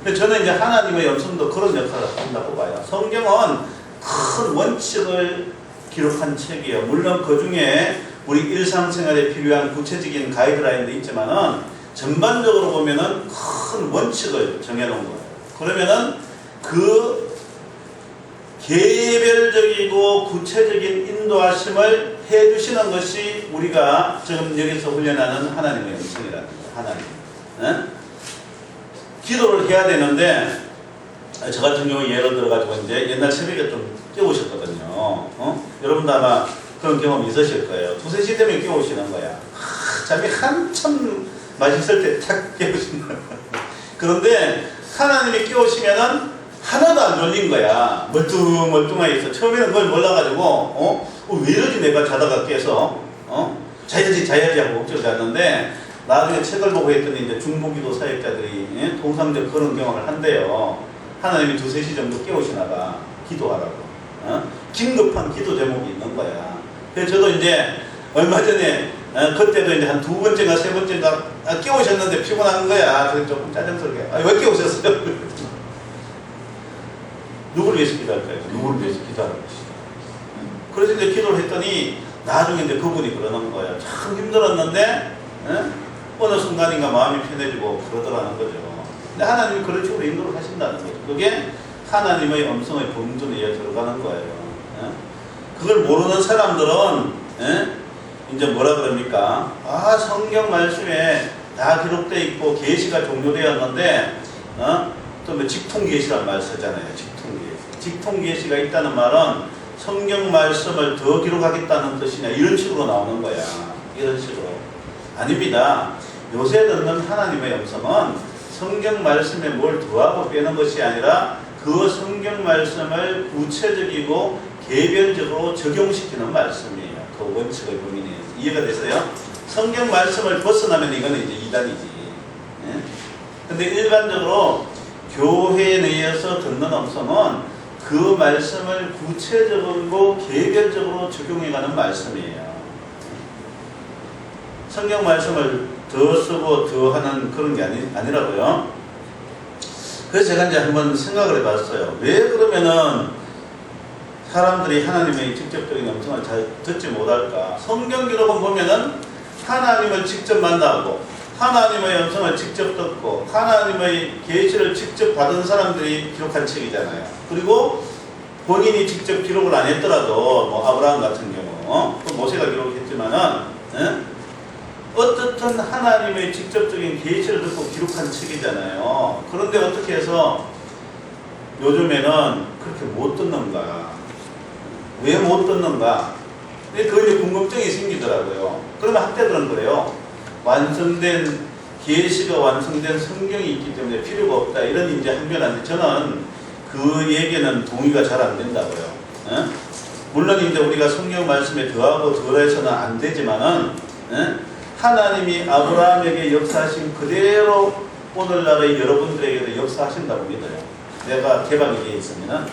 Speaker 1: 근데 저는 이제 하나님의 음성도 그런 역할을 한다고 봐요. 성경은 큰 원칙을 기록한 책이에요. 물론 그 중에 우리 일상생활에 필요한 구체적인 가이드라인도 있지만은 전반적으로 보면은 큰 원칙을 정해놓은 거예요. 그러면은 그 개별적이고 구체적인 인도하심을 해주시는 것이 우리가 지금 여기서 훈련하는 하나님의 음성이라는 거예요. 하나님. 기도를 해야 되는데, 저 같은 경우 예를 들어가지고 이제 옛날 새벽에 좀 깨우셨거든요. 여러분도 아마 그런 경험 있으실 거예요. 2, 3시 되면 깨우시는 거야. 잠이 한참 맛있을 때 탁 깨우시는 거야. 그런데 하나님이 깨우시면은 하나도 안 졸린 거야. 멀뚱멀뚱하게 있어. 처음에는 그걸 몰라가지고, 왜 이러지 내가 자다가 깨서, 자야지 하고 억지로 잤는데, 나중에 책을 보고 했더니 이제 중보기도 사역자들이 통상적 그런 경험을 한대요. 하나님이 2, 3시 정도 깨우시나봐. 기도하라고. 긴급한 기도 제목이 있는 거야. 그래서 저도 이제 얼마 전에 그때도 이제 한 2번째인가 3번째인가 깨우셨는데 피곤한 거야. 그래서 조금 짜증스럽게. 왜 깨우셨어요? 누구를 위해서 기도할까요? 누구를 위해서 기도하는 것이다. 그래서 이제 기도를 했더니 나중에 이제 그분이 그러는 거야. 참 힘들었는데 어느 순간인가 마음이 편해지고 그러더라는 거죠. 근데 하나님이 그런 식으로 인도를 하신다는 거죠. 그게 하나님의 음성의 범준에 들어가는 거예요. 그걸 모르는 사람들은 이제 뭐라 그럽니까? 성경 말씀에 다 기록되어 있고 계시가 종료되었는데 또 뭐 직통계시란 말 쓰잖아요. 직통계시가 있다는 말은 성경 말씀을 더 기록하겠다는 뜻이냐 이런 식으로 나오는 거야. 이런 식으로. 아닙니다. 요새 듣는 하나님의 음성은 성경 말씀에 뭘 더하고 빼는 것이 아니라 그 성경 말씀을 구체적이고 개별적으로 적용시키는 말씀이에요. 그 원칙의 범위 내에서. 이해가 되세요? 성경 말씀을 벗어나면 이거는 이제 이단이지. 근데 일반적으로 교회 내에서 듣는 음성은 그 말씀을 구체적으로 개별적으로 적용해가는 말씀이에요. 성경 말씀을 더 쓰고 더 하는 그런 게 아니라고요. 그래서 제가 이제 한번 생각을 해봤어요. 왜 그러면은 사람들이 하나님의 직접적인 음성을 잘 듣지 못할까? 성경 기록은 보면은 하나님을 직접 만나고 하나님의 음성을 직접 듣고 하나님의 계시를 직접 받은 사람들이 기록한 책이잖아요. 그리고 본인이 직접 기록을 안 했더라도 뭐 아브라함 같은 경우 또 모세가 기록했지만은 어떻든 하나님의 직접적인 계시를 듣고 기록한 책이잖아요. 그런데 어떻게 해서 요즘에는 그렇게 못 듣는가? 왜 못 듣는가? 그게 궁금증이 생기더라고요. 그러면 학자들은 그래요. 완성된 계시가 완성된 성경이 있기 때문에 필요가 없다. 이런 이제 항변하는데 저는 그 얘기는 동의가 잘 안 된다고요. 물론 이제 우리가 성경 말씀에 더하고 덜해서는 안 되지만은 하나님이 아브라함에게 역사하신 그대로 오늘날의 여러분들에게도 역사하신다고 믿어요. 내가 개방이 되어 있으면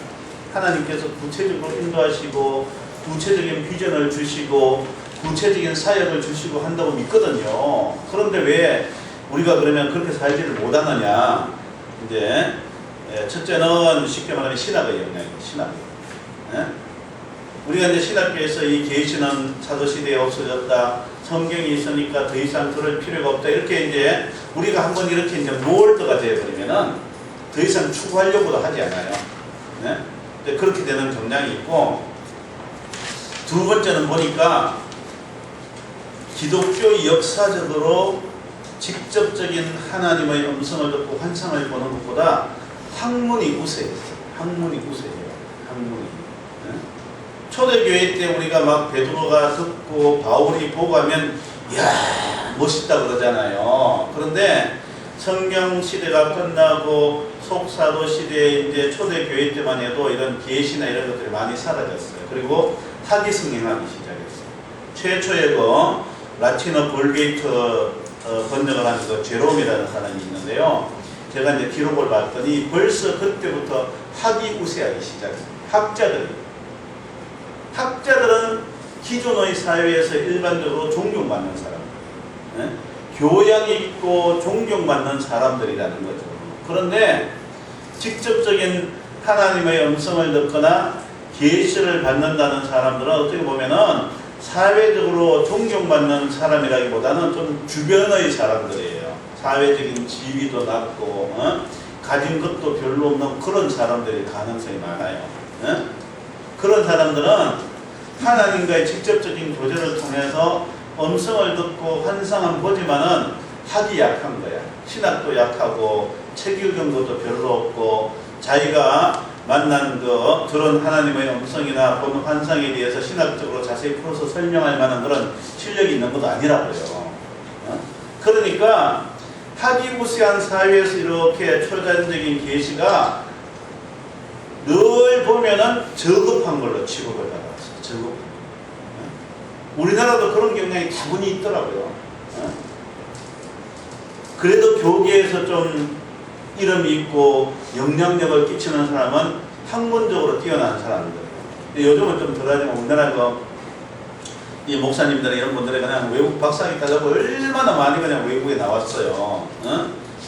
Speaker 1: 하나님께서 구체적으로 인도하시고 구체적인 비전을 주시고 구체적인 사역을 주시고 한다고 믿거든요. 그런데 왜 우리가 그러면 그렇게 살지를 못하느냐? 이제 첫째는 쉽게 말하면 신학의 영향이에요. 신학. 우리가 이제 신학교에서 이 계시는 사도시대에 없어졌다. 성경이 있으니까 더 이상 들을 필요가 없다. 이렇게 이제 우리가 한번 이렇게 이제 몰드가 되어버리면은 더 이상 추구하려고도 하지 않아요. 네? 그렇게 되는 경향이 있고, 두 번째는 보니까 기독교 역사적으로 직접적인 하나님의 음성을 듣고 환상을 보는 것보다 학문이 우세해요. 학문이 우세해요. 학문이. 초대교회 때 우리가 막 베드로가 듣고 바울이 보고 하면 이야 멋있다 그러잖아요. 그런데 성경 시대가 끝나고 속사도 시대에 이제 초대교회 때만 해도 이런 계시나 이런 것들이 많이 사라졌어요. 그리고 학위 승행하기 시작했어요. 최초의 라틴어 볼게이트 번역을 한 제롬이라는 사람이 있는데요. 제가 이제 기록을 봤더니 벌써 그때부터 학위 우세하기 시작했어요. 학자들은 기존의 사회에서 일반적으로 존경받는 사람들, 교양이 있고 존경받는 사람들이라는 거죠. 그런데 직접적인 하나님의 음성을 듣거나 계시를 받는다는 사람들은 어떻게 보면은 사회적으로 존경받는 사람이라기보다는 좀 주변의 사람들이에요. 사회적인 지위도 낮고 가진 것도 별로 없는 그런 사람들이 가능성이 많아요. 그런 사람들은 하나님과의 직접적인 교제를 통해서 음성을 듣고 환상은 보지만은 학이 약한 거야. 신학도 약하고 책 읽은 것도 별로 없고 자기가 만난 그런 하나님의 음성이나 본 환상에 대해서 신학적으로 자세히 풀어서 설명할 만한 그런 실력이 있는 것도 아니라고요. 그러니까 학이무시한 사회에서 이렇게 초자연적인 계시가 늘 보면은 저급한 걸로 취급을 받았어요. 저급. 우리나라도 그런 경향이 다분히 있더라고요. 그래도 교계에서 좀 이름이 있고 영향력을 끼치는 사람은 학문적으로 뛰어난 사람들. 요즘은 좀 덜하지만 우리나라 이 목사님들 이런 분들이 그냥 외국 박사학위 따려고 얼마나 많이 그냥 외국에 나왔어요.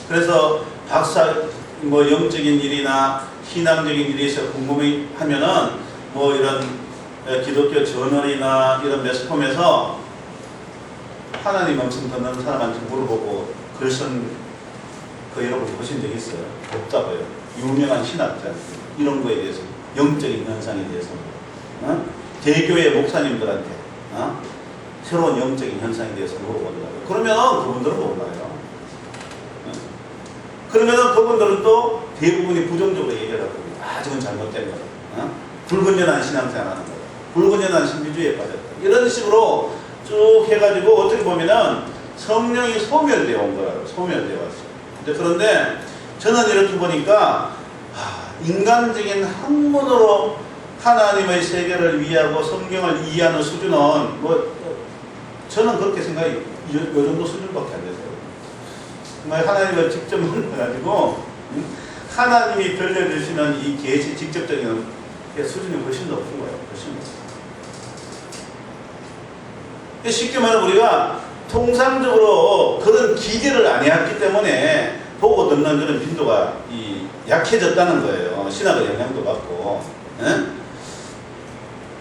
Speaker 1: 그래서 영적인 일이나 신앙적인 일에 있어 궁금해하면은 이런 기독교 저널이나 이런 매스컴에서 하나님 음성 듣는 사람한테 물어보고 글 쓴 여러분 보신 적 있어요? 없다고요. 유명한 신학자 이런 거에 대해서 영적인 현상에 대해서 대교회 목사님들한테 새로운 영적인 현상에 대해서 물어본다고요. 그러면 그분들은 몰라요. 그러면 그분들은 또 대부분이 부정적으로 얘기를 하고 저건 잘못된 거다. 불건전한 신앙생활 하는 거다. 불건전한 신비주의에 빠졌다. 이런 식으로 쭉 해가지고 어떻게 보면은 성령이 소멸되어 온 거라고. 소멸되어 왔어요. 그런데 저는 이렇게 보니까 인간적인 학문으로 하나님의 세계를 이해하고 성경을 이해하는 수준은 저는 그렇게 생각이 요 정도 수준밖에 안 됐어요. 정말 하나님을 직접 만나가지고 하나님이 들려주시는 이 계시 직접적인 수준이 훨씬 높은 거예요. 훨씬 높아요. 쉽게 말하면 우리가 통상적으로 그런 기대를 안 해왔기 때문에 보고 듣는 그런 빈도가 약해졌다는 거예요. 신학의 영향도 받고.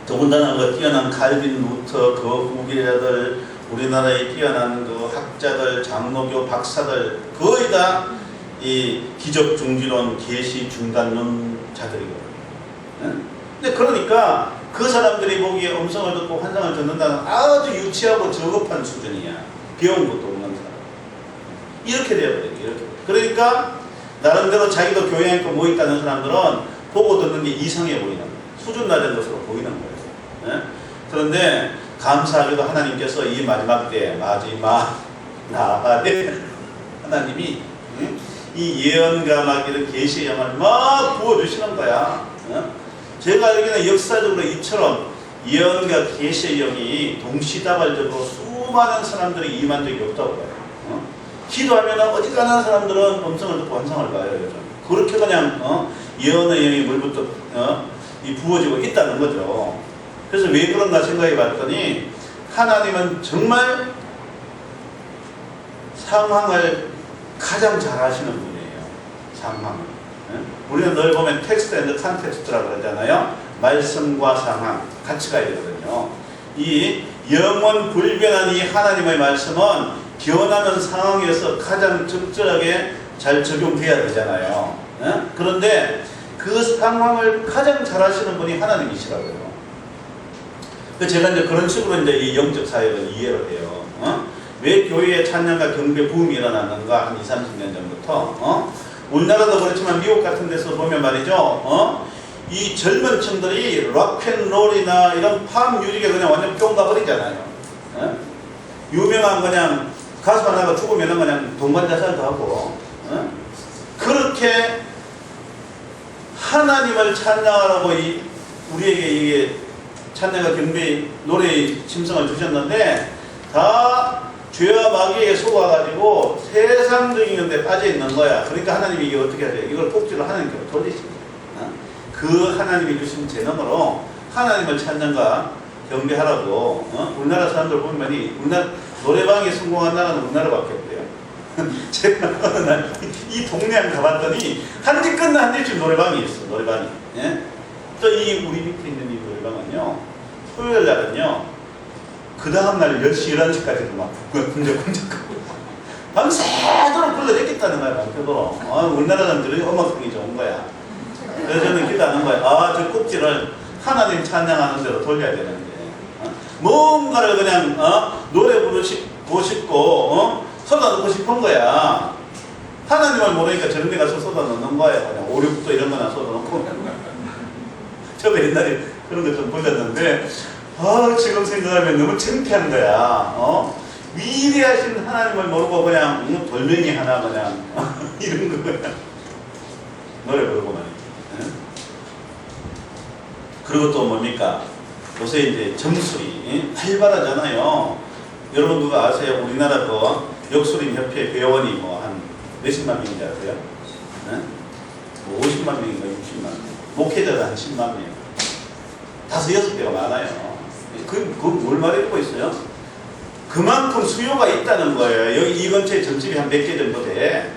Speaker 1: 더군다나 뛰어난 칼빈 루터, 그 후계자들, 우리나라에 뛰어난 학자들, 장로교 박사들 거의 다 이 기적 중지론, 계시 중단론자들이거든요. 근데 그러니까 그 사람들이 보기에 음성을 듣고 환상을 듣는다는 아주 유치하고 저급한 수준이야. 배운 것도 없는 사람. 이렇게 되어버려요. 이렇게. 그러니까 나름대로 자기도 교양 있고 뭐 있다는 사람들은 보고 듣는 게 이상해 보이는 거예요. 수준 낮은 것으로 보이는 거예요. 그런데 감사하게도 하나님께서 이 마지막 때 나아가되 하나님이 이 예언과 막 이런 계시의 영을 막 부어주시는 거야. 제가 알기로는 역사적으로 이처럼 예언과 계시의 영이 동시다발적으로 수많은 사람들이 임한 적이 없다고 봐요. 기도하면 어지간한 사람들은 음성을 듣고 환상을 봐요. 요즘. 그렇게 그냥 예언의 영이 물부터 부어지고 있다는 거죠. 그래서 왜 그런가 생각해 봤더니 하나님은 정말 상황을 가장 잘 아시는 분이에요. 상황을. 우리는 늘 보면 텍스트 앤드 컨텍스트라고 그러잖아요. 말씀과 상황 같이 가야 되거든요. 이 영원 불변한 이 하나님의 말씀은 변하는 상황에서 가장 적절하게 잘 적용돼야 되잖아요. 그런데 그 상황을 가장 잘 아시는 분이 하나님이시라고요. 제가 이제 그런 식으로 이제 이 영적 사역을 이해를 해요. 왜 교회에 찬양과 경배 붐이 일어났는가? 한 20, 30년 전부터. 우리나라도 그렇지만 미국 같은 데서 보면 말이죠. 이 젊은 층들이 락앤롤이나 이런 팝 뮤직에 그냥 완전 뿅 가버리잖아요. 어? 유명한 그냥 가수 하나가 죽으면 그냥 동반자살도 하고, 어? 그렇게 하나님을 찬양하라고 우리에게 이게 찬양과 경배 노래의 심성을 주셨는데 다 죄와 마귀에 속아가지고 세상적인 데 빠져 있는 거야. 그러니까 하나님이 이게 어떻게 하세요? 이걸 꼭지로 하나님께 돌리십니다. 어? 그 하나님이 주신 재능으로 하나님을 찬양과 경배하라고. 어? 우리나라 사람들 보면 우리나라 노래방에 성공한 나라는 우리나라밖에 없대요. 제가 어느 날 이 동네에 가봤더니 한 집 끝나 한 집씩 노래방이 있어. 노래방이. 예? 또 이 우리 밑에 있는 이 노래방은요, 토요일 날은요, 그 다음날 10시, 11시까지도 막 군적군적하고 밤새도록 불러댔겠다는 거야. 밤새도록. 우리나라 사람들이 음악성이 좋은 거야. 그래서 저는 기도하는 거야. 저 꼭지를 하나님 찬양하는 대로 돌려야 되는데, 뭔가를 그냥 노래 부르고 싶고 쏟아놓고 싶은 거야. 하나님을 모르니까 저런 데 가서 쏟아놓는 거야. 그냥 5, 6도 이런 거나 쏟아놓고. 저도 옛날에 그런 거 좀 불렀는데 지금 생각하면 너무 창피한 거야. 위대하신 하나님을 모르고 그냥 돌멩이 하나 그냥 이런 거야. 노래 부르고 말이야. 그리고 또 뭡니까? 요새 이제 점술이 활발하잖아요. 여러분 누가 아세요? 우리나라 역술인 협회 회원이 한 몇십만 명인지 아세요? 뭐 50만 명인가 60만 명. 목회자가 한 10만 명. 5, 6배가 많아요. 뭘 말해주고 있어요? 그만큼 수요가 있다는 거예요. 여기 이 근처에 점집이 한 몇 개 정도 돼.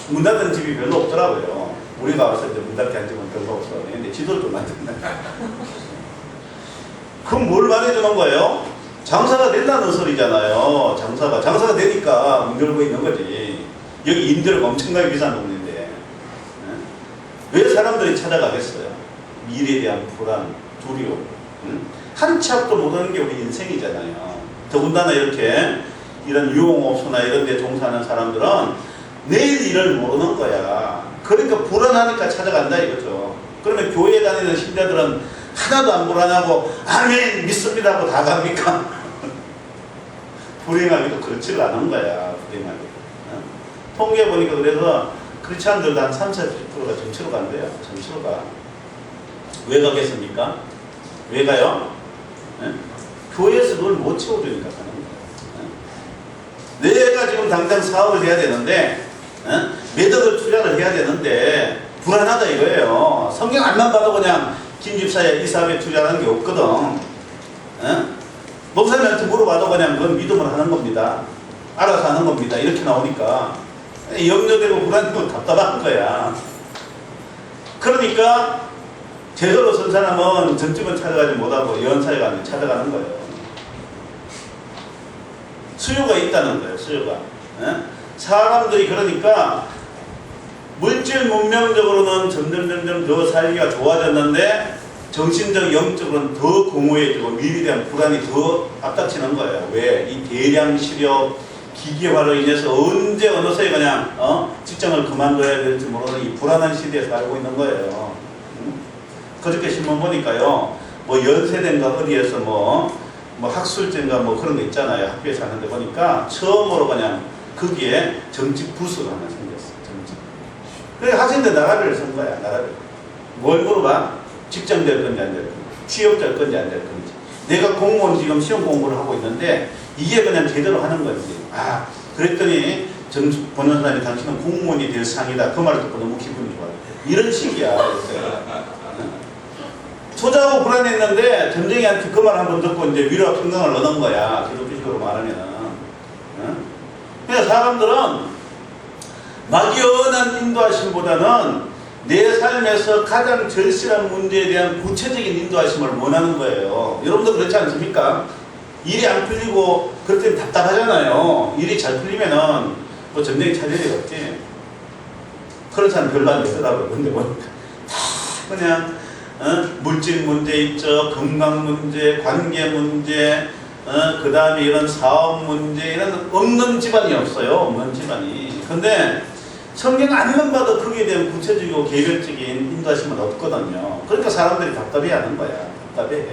Speaker 1: 문 닫은 집이 별로 없더라고요. 우리가 와서 이제 문 닫게 한 집은 별로 없어. 근데 지도를 좀 만든다. 그럼 뭘 말해주는 거예요? 장사가 된다는 소리잖아요. 장사가 되니까 문 열고 있는 거지. 여기 임대료가 엄청나게 비싼 동네인데 왜 사람들이 찾아가겠어요? 미래에 대한 불안, 두려움. 한 치 앞도 못하는 게 우리 인생이잖아요. 더군다나 이렇게 이런 유흥업소나 이런 데 종사하는 사람들은 내일 일을 모르는 거야. 그러니까 불안하니까 찾아간다 이거죠. 그러면 교회 다니는 신자들은 하나도 안 불안하고 아멘 믿습니다 하고 다 갑니까? 불행하게도 그렇지를 않은 거야. 불행하게. 통계 보니까 그래서 크리스찬들도 한 30~40%가 점치러 간대요. 점치러 가. 왜 가겠습니까? 왜 가요? 교회에서 그걸 못 채워주니까 가는 거야. 내가 지금 당장 사업을 해야 되는데 매덕을 투자를 해야 되는데 불안하다 이거예요. 성경 안만 봐도 그냥 김집사에 이 사업에 투자하는 게 없거든. 목사님한테 물어봐도 그냥 그건 믿음을 하는 겁니다. 알아서 하는 겁니다. 이렇게 나오니까 염려되고 불안되고 답답한 거야. 그러니까 제대로 선 사람은 전집은 찾아가지 못하고 연사에 가면 찾아가는 거예요. 수요가 있다는 거예요. 수요가. 사람들이 그러니까 물질 문명적으로는 점점 더 살기가 좋아졌는데 정신적 영적으로는 더 공허해지고 미래에 대한 불안이 더 앞닥치는 거예요. 왜? 이 대량 실업 기계화로 인해서 언제 어느 새에 그냥 직장을 그만둬야 될지 모르는 이 불안한 시대에 살고 있는 거예요. 그저께 신문 보니까요, 뭐 연세대인가 어디에서 뭐 학술제인가 뭐 그런 거 있잖아요. 학교에 사는데 보니까 처음으로 그냥 거기에 정직 부서가 하나 생겼어. 정직. 그래 학생들 나라를 쓴 거야. 나라를. 뭘 물어봐? 직장 될 건지 안 될 건지, 취업 될 건지 안 될 건지. 내가 공무원 지금 시험 공부를 하고 있는데 이게 그냥 제대로 하는 건지. 그랬더니 변호사님이 당신은 공무원이 될 상이다. 그 말을 듣고 너무 기분이 좋아요. 이런 식이야. 초조하고 불안했는데 전쟁이한테 그 말 한번 듣고 이제 위로와 평강을 얻은 거야. 기독교식으로 말하면은. 그래서 사람들은 막연한 인도하심보다는 내 삶에서 가장 절실한 문제에 대한 구체적인 인도하심을 원하는 거예요. 여러분도 그렇지 않습니까? 일이 안 풀리고 그럴 땐 답답하잖아요. 일이 잘 풀리면은 뭐 전쟁이 찾을 일 없지. 그런 사람 별로 안 되더라고요. 근데 보니까 다 그냥 물질 문제 있죠. 건강 문제, 관계 문제, 그 다음에 이런 사업 문제, 이런 없는 집안이 없어요. 없는 집안이. 근데 성경 안만 봐도 거기에 대한 구체적이고 개별적인 인도하심은 없거든요. 그러니까 사람들이 답답해하는 거야. 답답해.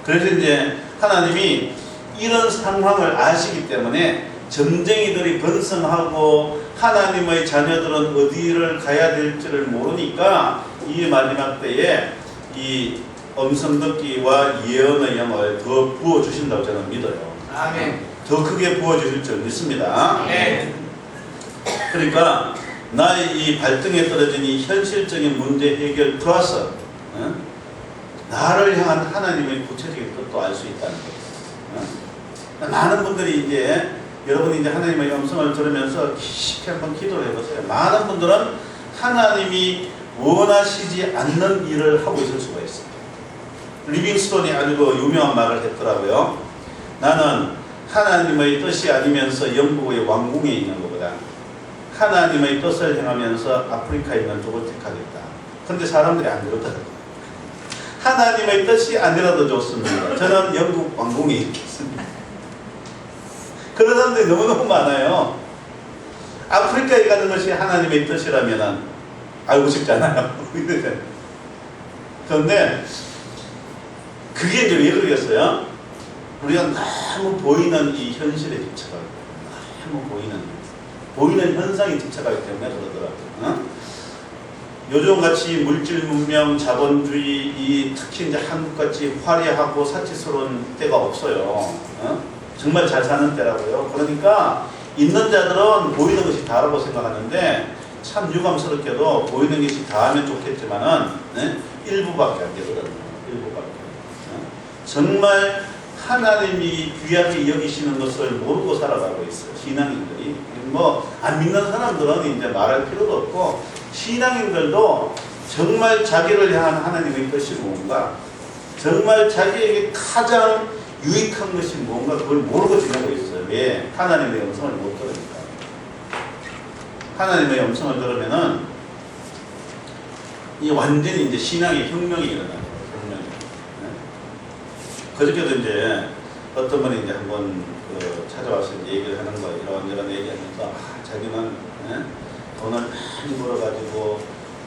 Speaker 1: 그래서 이제 하나님이 이런 상황을 아시기 때문에 점쟁이들이 번성하고 하나님의 자녀들은 어디를 가야 될지를 모르니까 이 마지막 때에 이 음성 듣기와 예언의 영을 더 부어주신다고 저는 믿어요.
Speaker 2: 아멘.
Speaker 1: 더 크게 부어주실 줄 믿습니다.
Speaker 2: 네.
Speaker 1: 그러니까 나의 이 발등에 떨어진 이 현실적인 문제 해결 플러스 나를 향한 하나님의 구체적인 뜻도 알 수 있다는 거예요. 많은 분들이 이제 여러분이 이제 하나님의 음성을 들으면서 깊이 한번 기도를 해보세요. 많은 분들은 하나님이 원하시지 않는 일을 하고 있을 수가 있어요. 리빙스톤이 아주 그 유명한 말을 했더라고요. 나는 하나님의 뜻이 아니면서 영국의 왕궁에 있는 것보다 하나님의 뜻을 행하면서 아프리카에 있는 쪽을 택하겠다. 그런데 사람들이 안 그러더라고요. 하나님의 뜻이 아니라도 좋습니다. 저는 영국 왕궁에 있겠습니다. 그런 사람들이 너무너무 많아요. 아프리카에 가는 것이 하나님의 뜻이라면 알고 싶잖아요. 그런데 그게 이제 왜 그러겠어요? 우리가 너무 보이는 이 현실에 집착하고 너무 보이는 현상에 집착하기 때문에 그러더라고요. 요즘같이 물질 문명, 자본주의, 특히 이제 한국같이 화려하고 사치스러운 때가 없어요. 정말 잘 사는 때라고요. 그러니까 있는 자들은 보이는 것이 다라고 생각하는데 참 유감스럽게도 보이는 것이 다하면 좋겠지만은 일부밖에 안 되거든요. 일부밖에. 정말 하나님이 귀하게 여기시는 것을 모르고 살아가고 있어요. 신앙인들이. 안 믿는 사람들은 이제 말할 필요도 없고 신앙인들도 정말 자기를 향한 하나님의 뜻이 뭔가, 정말 자기에게 가장 유익한 것이 뭔가 그걸 모르고 지내고 있어요. 왜? 하나님의 음성을 못 들으니까. 하나님의 음성을 들으면은 이 완전히 이제 신앙의 혁명이 일어나요. 혁명이. 그저께도 이제 어떤 분이 이제 한번 찾아와서 이제 얘기를 하는 거예요. 이런 얘기하면서 자기는 돈을 많이 벌어가지고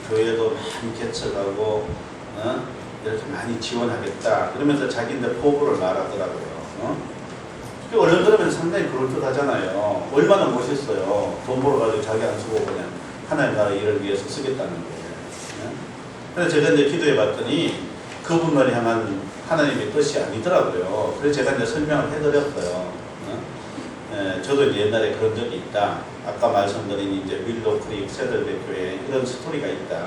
Speaker 1: 교회도 많이 개척하고 이렇게 많이 지원하겠다. 그러면서 자기인데 포부를 말하더라고요. 얼른 들으면 상당히 그럴듯하잖아요. 얼마나 멋있어요. 돈 벌어가지고 자기 안 쓰고 그냥 하나님 나라 일을 위해서 쓰겠다는 거예요. 그래서 제가 이제 기도해 봤더니 그분을 향한 하나님의 뜻이 아니더라고요. 그래서 제가 이제 설명을 해드렸어요. 저도 이제 옛날에 그런 적이 있다. 아까 말씀드린 이제 윌로우 크릭 세들베 교회 이런 스토리가 있다.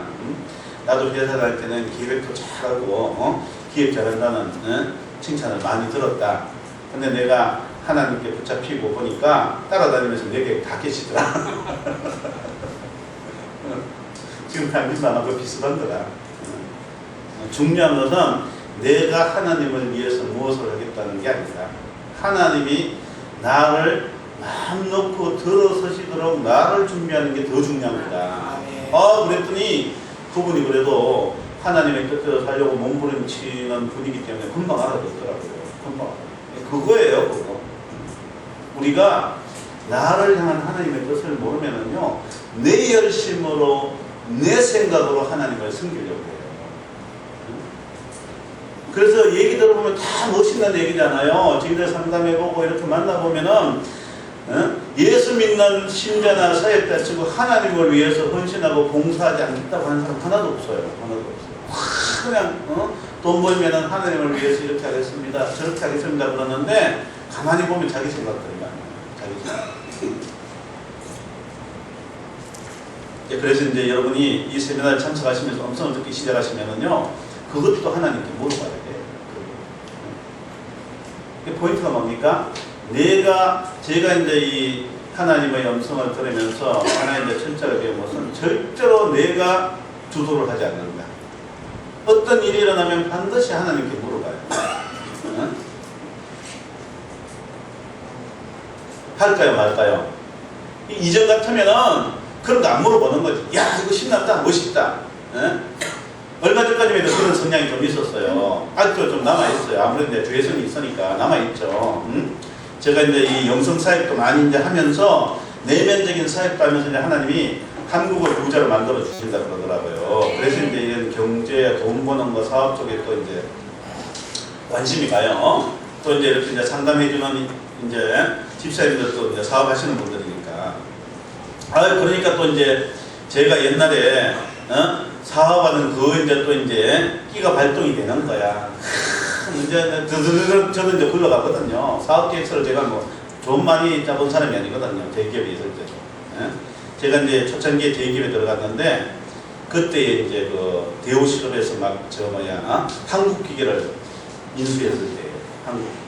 Speaker 1: 나도 회사 다닐 때는 기획도 잘하고 기획 잘한다는 칭찬을 많이 들었다. 근데 내가 하나님께 붙잡히고 보니까 따라다니면서 내게 다 계시더라. 지금 당신하고 비슷한 거다. 중요한 것은 내가 하나님을 위해서 무엇을 하겠다는 게 아니다. 하나님이 나를 마음 놓고 들어서시도록 나를 준비하는 게 더 중요한 거다. 그랬더니 그분이 그래도 하나님의 뜻대로 살려고 몸부림치는 분이기 때문에 금방 알아듣더라고요. 금방. 그거예요, 그거. 우리가 나를 향한 하나님의 뜻을 모르면은요, 내 열심으로, 내 생각으로 하나님을 섬기려고 해요. 그래서 얘기 들어보면 다 멋있는 얘기잖아요. 저희들 상담해보고 이렇게 만나보면은, 예수 믿는 신자나 사역자 치고 하나님을 위해서 헌신하고 봉사하지 않겠다고 하는 사람 하나도 없어요. 하나도 없어요. 그냥, 돈 벌면은 하나님을 위해서 이렇게 하겠습니다. 저렇게 하겠습니다. 그러는데, 가만히 보면 자기 생각들이 많아요. 자기 생각. 그래서 이제 여러분이 이 세미나를 참석하시면서 음성을 듣기 시작하시면은요, 그것도 하나님께 물어봐야 돼요. 포인트가 뭡니까? 제가 이제 이 하나님의 음성을 들으면서 하나님의 천자가 된 것은 절대로 내가 주도를 하지 않는다. 어떤 일이 일어나면 반드시 하나님께 물어봐요. 할까요, 말까요? 이전 같으면은 그런 거 안 물어보는 거지. 야, 이거 신났다, 멋있다. 얼마 전까지만 해도 그런 성향이 좀 있었어요. 아직도 좀 남아있어요. 아무래도 이제 죄성이 있으니까 남아있죠. 제가 이제 이 영성 사역도 많이 이제 하면서 내면적인 사역도 하면서 이제 하나님이 한국을 부자로 만들어 주신다 그러더라고요. 그래서 이제 이런 경제, 돈 버는 거, 사업 쪽에 또 이제 관심이 가요. 또 이제 이렇게 이제 상담해주는 이제 집사님들도 이제 사업하시는 분들이니까. 그러니까 또 이제 제가 옛날에 사업하는 그 이제 또 이제 끼가 발동이 되는 거야. 이제 저도 이제 굴러갔거든요. 사업 계획서를 제가 뭐 좀 많이 짜본 사람이 아니거든요. 대기업에 있을 때도. 제가 이제 초창기에 대기업에 들어갔는데 그때 이제 그 대우 실업에서 막 한국 기계를 인수했을 때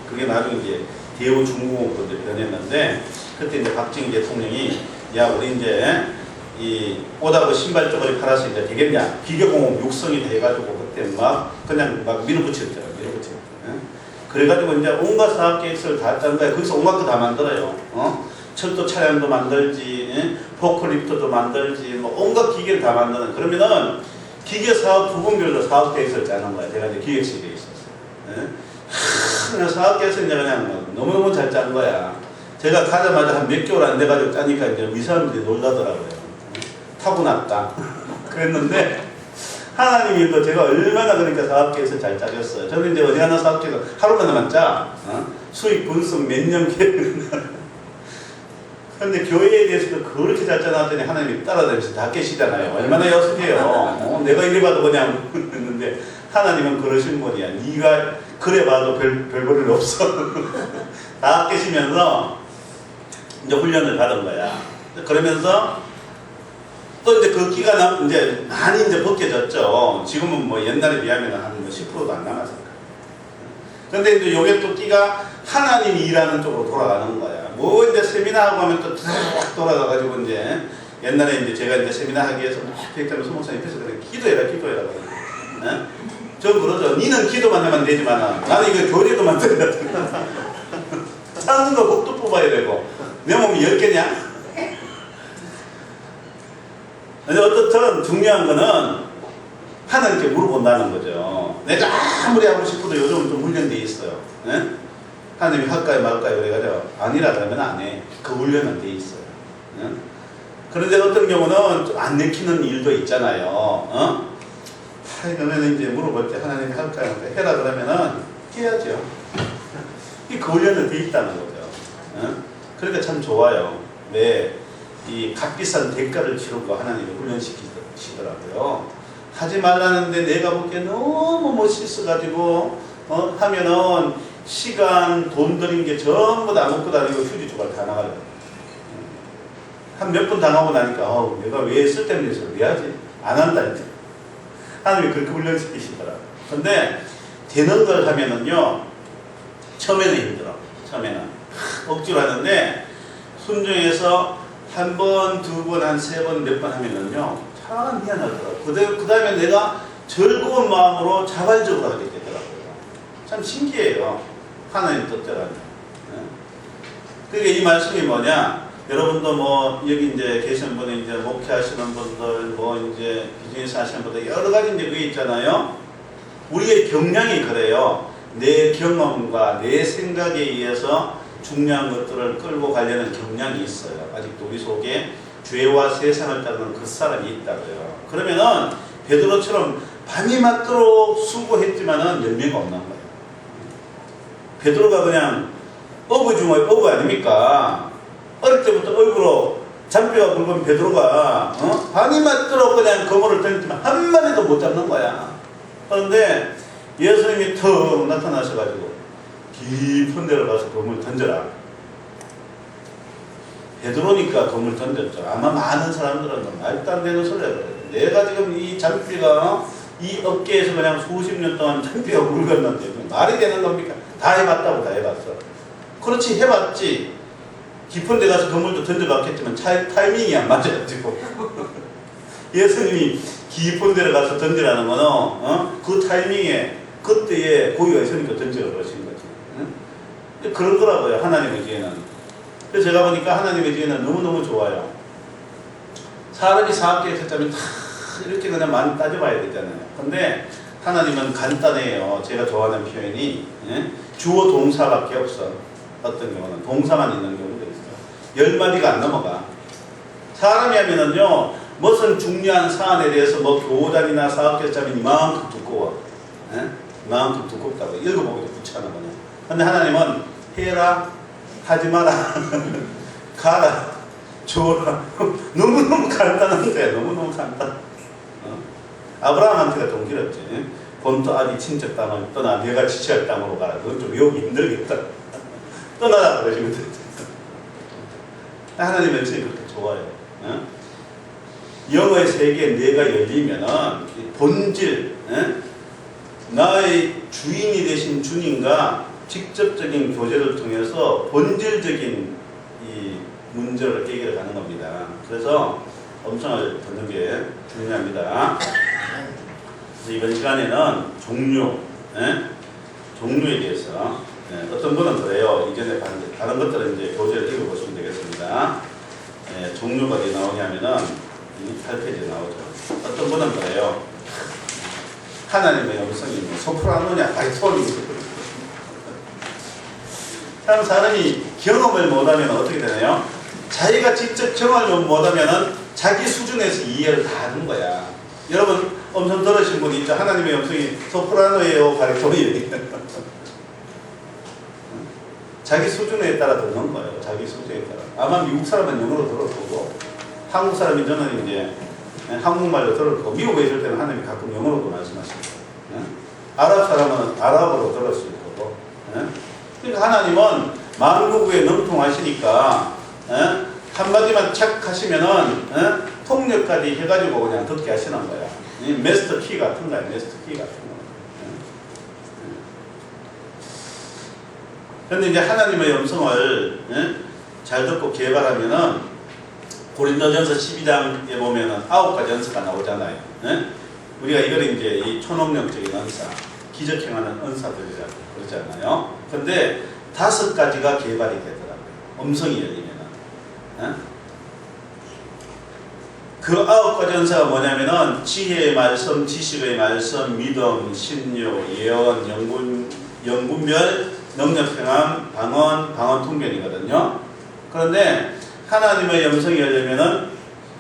Speaker 1: 그게 나중에 이제 대우 중공업으로 변했는데 그때 이제 박정희 대통령이 야 우리 이제 이 옷하고 신발 쪼가리 팔아서 이제 되겠냐 기계공업 육성이 돼가지고 그때 막 그냥 막 밀어붙였더라고요. 밀어붙였어요. 그래가지고 이제 온갖 사업 계획서를 다 짠 거야. 거기서 온갖 거 다 만들어요. 철도 차량도 만들지, 포크리프트도 만들지, 뭐 온갖 기계를 다 만드는. 그러면은 기계 사업 부분별로 사업 계획서를 짜는 거야. 제가 이제 기획실에 있었어요. 사업 계획서 이제 그냥 너무너무 잘 짠 거야. 제가 가자마자 한 몇 개월 안 돼가지고 짜니까 이제 이 사람들이 놀라더라고요. 타고났다. 그랬는데 하나님이 또 제가 얼마나 그러니까 사업계획서 잘 짜겠어요. 저는 이제 어디 하나 사업계획서 하루만에만 짜. 수익 분석 몇 년 계획. 그런데 교회에 대해서도 그렇게 잘 짜놨더니 하나님이 따라다니면서 다 깨시잖아요. 얼마나 여습해요. 내가 이래 봐도 그냥 했는데 하나님은 그러신 분이야. 네가 그래 봐도 별 볼일 없어. 다 깨시면서 이제 훈련을 받은 거야. 그러면서 또 이제 그 기간 이제 많이 이제 벗겨졌죠. 지금은 뭐 옛날에 비하면 한 10%도 안 남았을 거예요. 근데 이제 요게 또 끼가 하나님이 일하는 쪽으로 돌아가는 거야. 뭐 이제 세미나 하고 하면 또 쫙 돌아가가지고 이제 옛날에 이제 제가 이제 세미나 하기 위해서 막 대학교 소목사님 옆에서 그래 기도해라. 네? 전 그러죠. 니는 기도만 하면 되지만 나는 이거 교리도 만들어야 돼. 사는 거 복도 뽑아야 되고 내 몸이 10개냐? 근데 어떻든 중요한 거는 하나님께 물어본다는 거죠. 내가 아무리 하고 싶어도 요즘은 좀 훈련돼 있어요. 네? 하나님이 할까요 말까요 그래가지고 아니라 그러면 안 해. 그 훈련은 돼 있어요. 네? 그런데 어떤 경우는 좀 안 내키는 일도 있잖아요. 그러면 이제 물어볼 때 하나님이 할까요 해라 그러면은 해야죠. 그 훈련은 돼 있다는 거죠. 네? 그러니까 참 좋아요. 왜? 이 값비싼 대가를 치르고 하나님이 훈련시키더라고요. 하지 말라는데 내가 보기에 너무 멋있어가지고 하면은 시간, 돈 들인 게 전부 다 아무것도 아니고 휴지 조각 다 나가요. 한 몇 번 당하고 나니까 내가 왜 쓸데없는 짓을 왜 하지? 안 한다니까. 하나님이 그렇게 훈련시키시더라. 근데 되는 걸 하면은요 처음에는 힘들어. 처음에는 억지로 하는데 순종해서 한 번, 두 번, 한 세 번, 몇 번 하면은요, 참 희한하더라고요. 그 다음에 내가 즐거운 마음으로 자발적으로 하게 되더라고요. 참 신기해요. 하나님 뜻대로는. 그러니까 이 말씀이 뭐냐? 여러분도 뭐, 여기 이제 계신 분이 이제 목회하시는 분들, 뭐 이제 비즈니스 하시는 분들, 여러 가지 이제 그게 있잖아요. 우리의 경향이 그래요. 내 경험과 내 생각에 의해서 중요한 것들을 끌고 가려는 경향이 있어요. 아직도 우리 속에 죄와 세상을 따르는 그 사람이 있다고요. 그러면은 베드로처럼 밤이 맞도록 수고했지만은 열매가 없는 거예요. 베드로가 그냥 어부 중의 어부 아닙니까? 어릴 때부터 얼굴로 잔뼈가 굵은 베드로가 밤이 맞도록 그냥 그물을 던지지만 한 마리도 못 잡는 거야. 그런데 예수님이 턱 나타나셔가지고 깊은 데로 가서 그물 던져라. 베드로니까 그물 던졌죠. 아마 많은 사람들은 말도 안 되는 소리야. 내가 지금 이 잔뼈가 이 어깨에서 그냥 수십 년 동안 잔뼈가 굵었는데 말이 되는 겁니까? 다 해봤다고 다 해봤어. 그렇지 해봤지. 깊은 데 가서 그물도 던져봤겠지만 타이밍이 안 맞아가지고 예수님이 깊은 데를 가서 던지라는 거는 그 타이밍에 그때에 고기가 있으니까 던져 버리신 거지. 그런 거라고요. 하나님의 지혜는. 그래서 제가 보니까 하나님의 지혜는 너무너무 좋아요. 사람이 사업계획 했다면 다 이렇게 그냥 많이 따져봐야 되잖아요. 근데 하나님은 간단해요. 제가 좋아하는 표현이 주어 동사밖에 없어. 어떤 경우는 동사만 있는 경우도 있어요. 10마디가 안 넘어가. 사람이 하면은요, 무슨 중요한 사안에 대해서 뭐 교단이나 사업결정이 이만큼 두꺼워. 예? 이만큼 두껍다고. 읽어보기도 귀찮아, 그냥. 근데 하나님은 해라, 하지 마라, 가라, 줘라. 너무너무 간단한데, 너무너무 간단. 아브라함한테가 좀 길었지. 본토 아비 친척 땅을 떠나 내가 지체할 땅으로 가라. 그건 좀 외우기 힘들겠다. 떠나라 그러시면 되죠. 하나님의 뜻이 그렇게 좋아요. 영어의 세계에 내가 열리면은 본질, 나의 주인이 되신 주님과 직접적인 교제를 통해서 본질적인 이 문제를 해결해 가는 겁니다. 그래서 엄청을 듣는 게 중요합니다. 그래서 이번 시간에는 종류에 대해서 어떤 분은 그래요. 이전에 봤는데 다른 것들은 이제 교재를 읽어보시면 되겠습니다. 종류가 어디 나오냐면은 28페이지에 나오죠. 어떤 분은 그래요. 하나님의 음성이 소프라노냐 바리톤이냐. 사람이 경험을 못하면 어떻게 되나요? 자기가 직접 경험을 못하면 자기 수준에서 이해를 다 하는 거야. 여러분 엄청 들으신 분이 있죠. 하나님의 음성이 소프라노예요, 바리톤이에요. 자기 수준에 따라 듣는 거예요. 자기 수준에 따라. 아마 미국 사람은 영어로 들을 거고, 한국 사람이 저는 이제 한국말로 들을 거고, 미국에 있을 때는 하나님이 가끔 영어로도 말씀하십니다. 아랍 사람은 아랍어로 들을 수 있고. 그러니까 하나님은 만국에 능통하시니까 한마디만 착 하시면은 통역까지 해가지고 그냥 듣게 하시는 거야. 메스터 키 같은 거야. 메스터 키 같은 거. 그런데 이제 하나님의 음성을 잘 듣고 개발하면은 고린도전서 12장에 보면은 9가지 은사가 나오잖아요. 우리가 이걸 이제 이 초능력적인 은사, 기적행하는 은사들이라고 그러잖아요. 근데 5가지가 개발이 되더라고요. 음성이 열리면은. 그 9가지 은사가 뭐냐면은 지혜의 말씀, 지식의 말씀, 믿음, 신유, 예언, 영분별, 능력행함, 방언 통변이거든요. 그런데 하나님의 음성이 열리면은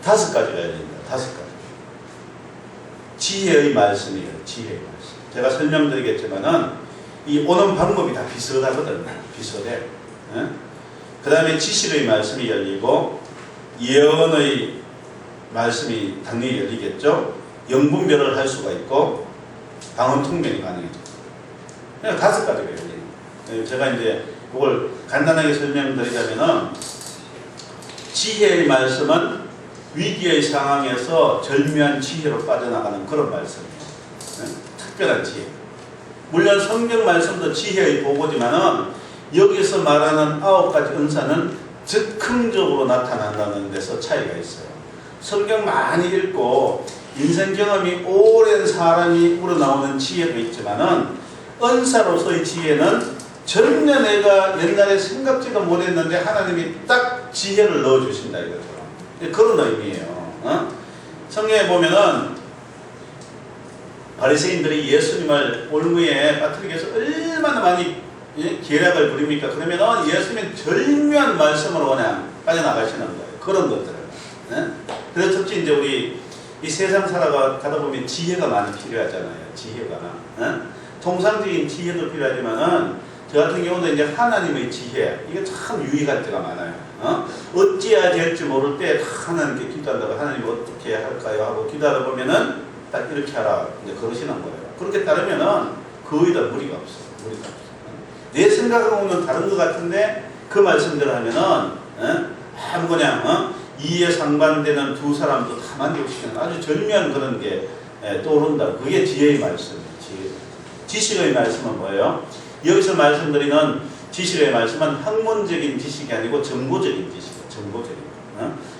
Speaker 1: 5가지가 열립니다. 5가지. 지혜의 말씀이에요. 지혜의 말씀. 제가 설명드리겠지만은 이 오는 방법이 다 비슷하거든요. 비슷해. 그 다음에 지식의 말씀이 열리고 예언의 말씀이 당연히 열리겠죠. 영분별을 할 수가 있고 방언 통변이 가능해져. 그냥 5가지가 열려요. 제가 이제 그걸 간단하게 설명드리자면은 지혜의 말씀은 위기의 상황에서 절묘한 지혜로 빠져나가는 그런 말씀이에요. 특별한 지혜. 물론 성경 말씀도 지혜의 보고지만은 여기서 말하는 9가지 은사는 즉흥적으로 나타난다는 데서 차이가 있어요. 성경 많이 읽고 인생 경험이 오랜 사람이 우러나오는 지혜도 있지만은 은사로서의 지혜는 전혀 내가 옛날에 생각지도 못했는데 하나님이 딱 지혜를 넣어주신다 이거죠. 그런 의미예요. 성경에 보면은 바리새인들이 예수님을 올무에 빠뜨리기 위해서 얼마나 많이 계략을 부립니까? 그러면은 예수님은 절묘한 말씀으로 그냥 빠져나가시는 거예요. 그런 것들을. 그래서 특히 이제 우리 이 세상 살아가다 보면 지혜가 많이 필요하잖아요. 지혜가. 통상적인 지혜도 필요하지만은 저 같은 경우는 이제 하나님의 지혜, 이게 참 유의할 때가 많아요. 어찌해야 될지 모를 때 하나님께 기도한다고 하나님 어떻게 할까요? 하고 기도하다 보면은 딱 이렇게 하라 이제 그러시는 거예요. 그렇게 따르면은 거의 다 무리가 없어요. 무리가 없어요. 내 생각하고는 다른 것 같은데 그 말씀대로 하면은 아무 그냥 이에 상반되는 두 사람도 다 만족시키는 아주 절묘한 그런 게 떠오른다. 그게 지혜의 말씀이에요. 지식의 말씀은 뭐예요? 여기서 말씀드리는 지식의 말씀은 학문적인 지식이 아니고 정보적인 지식이에요. 정보적인.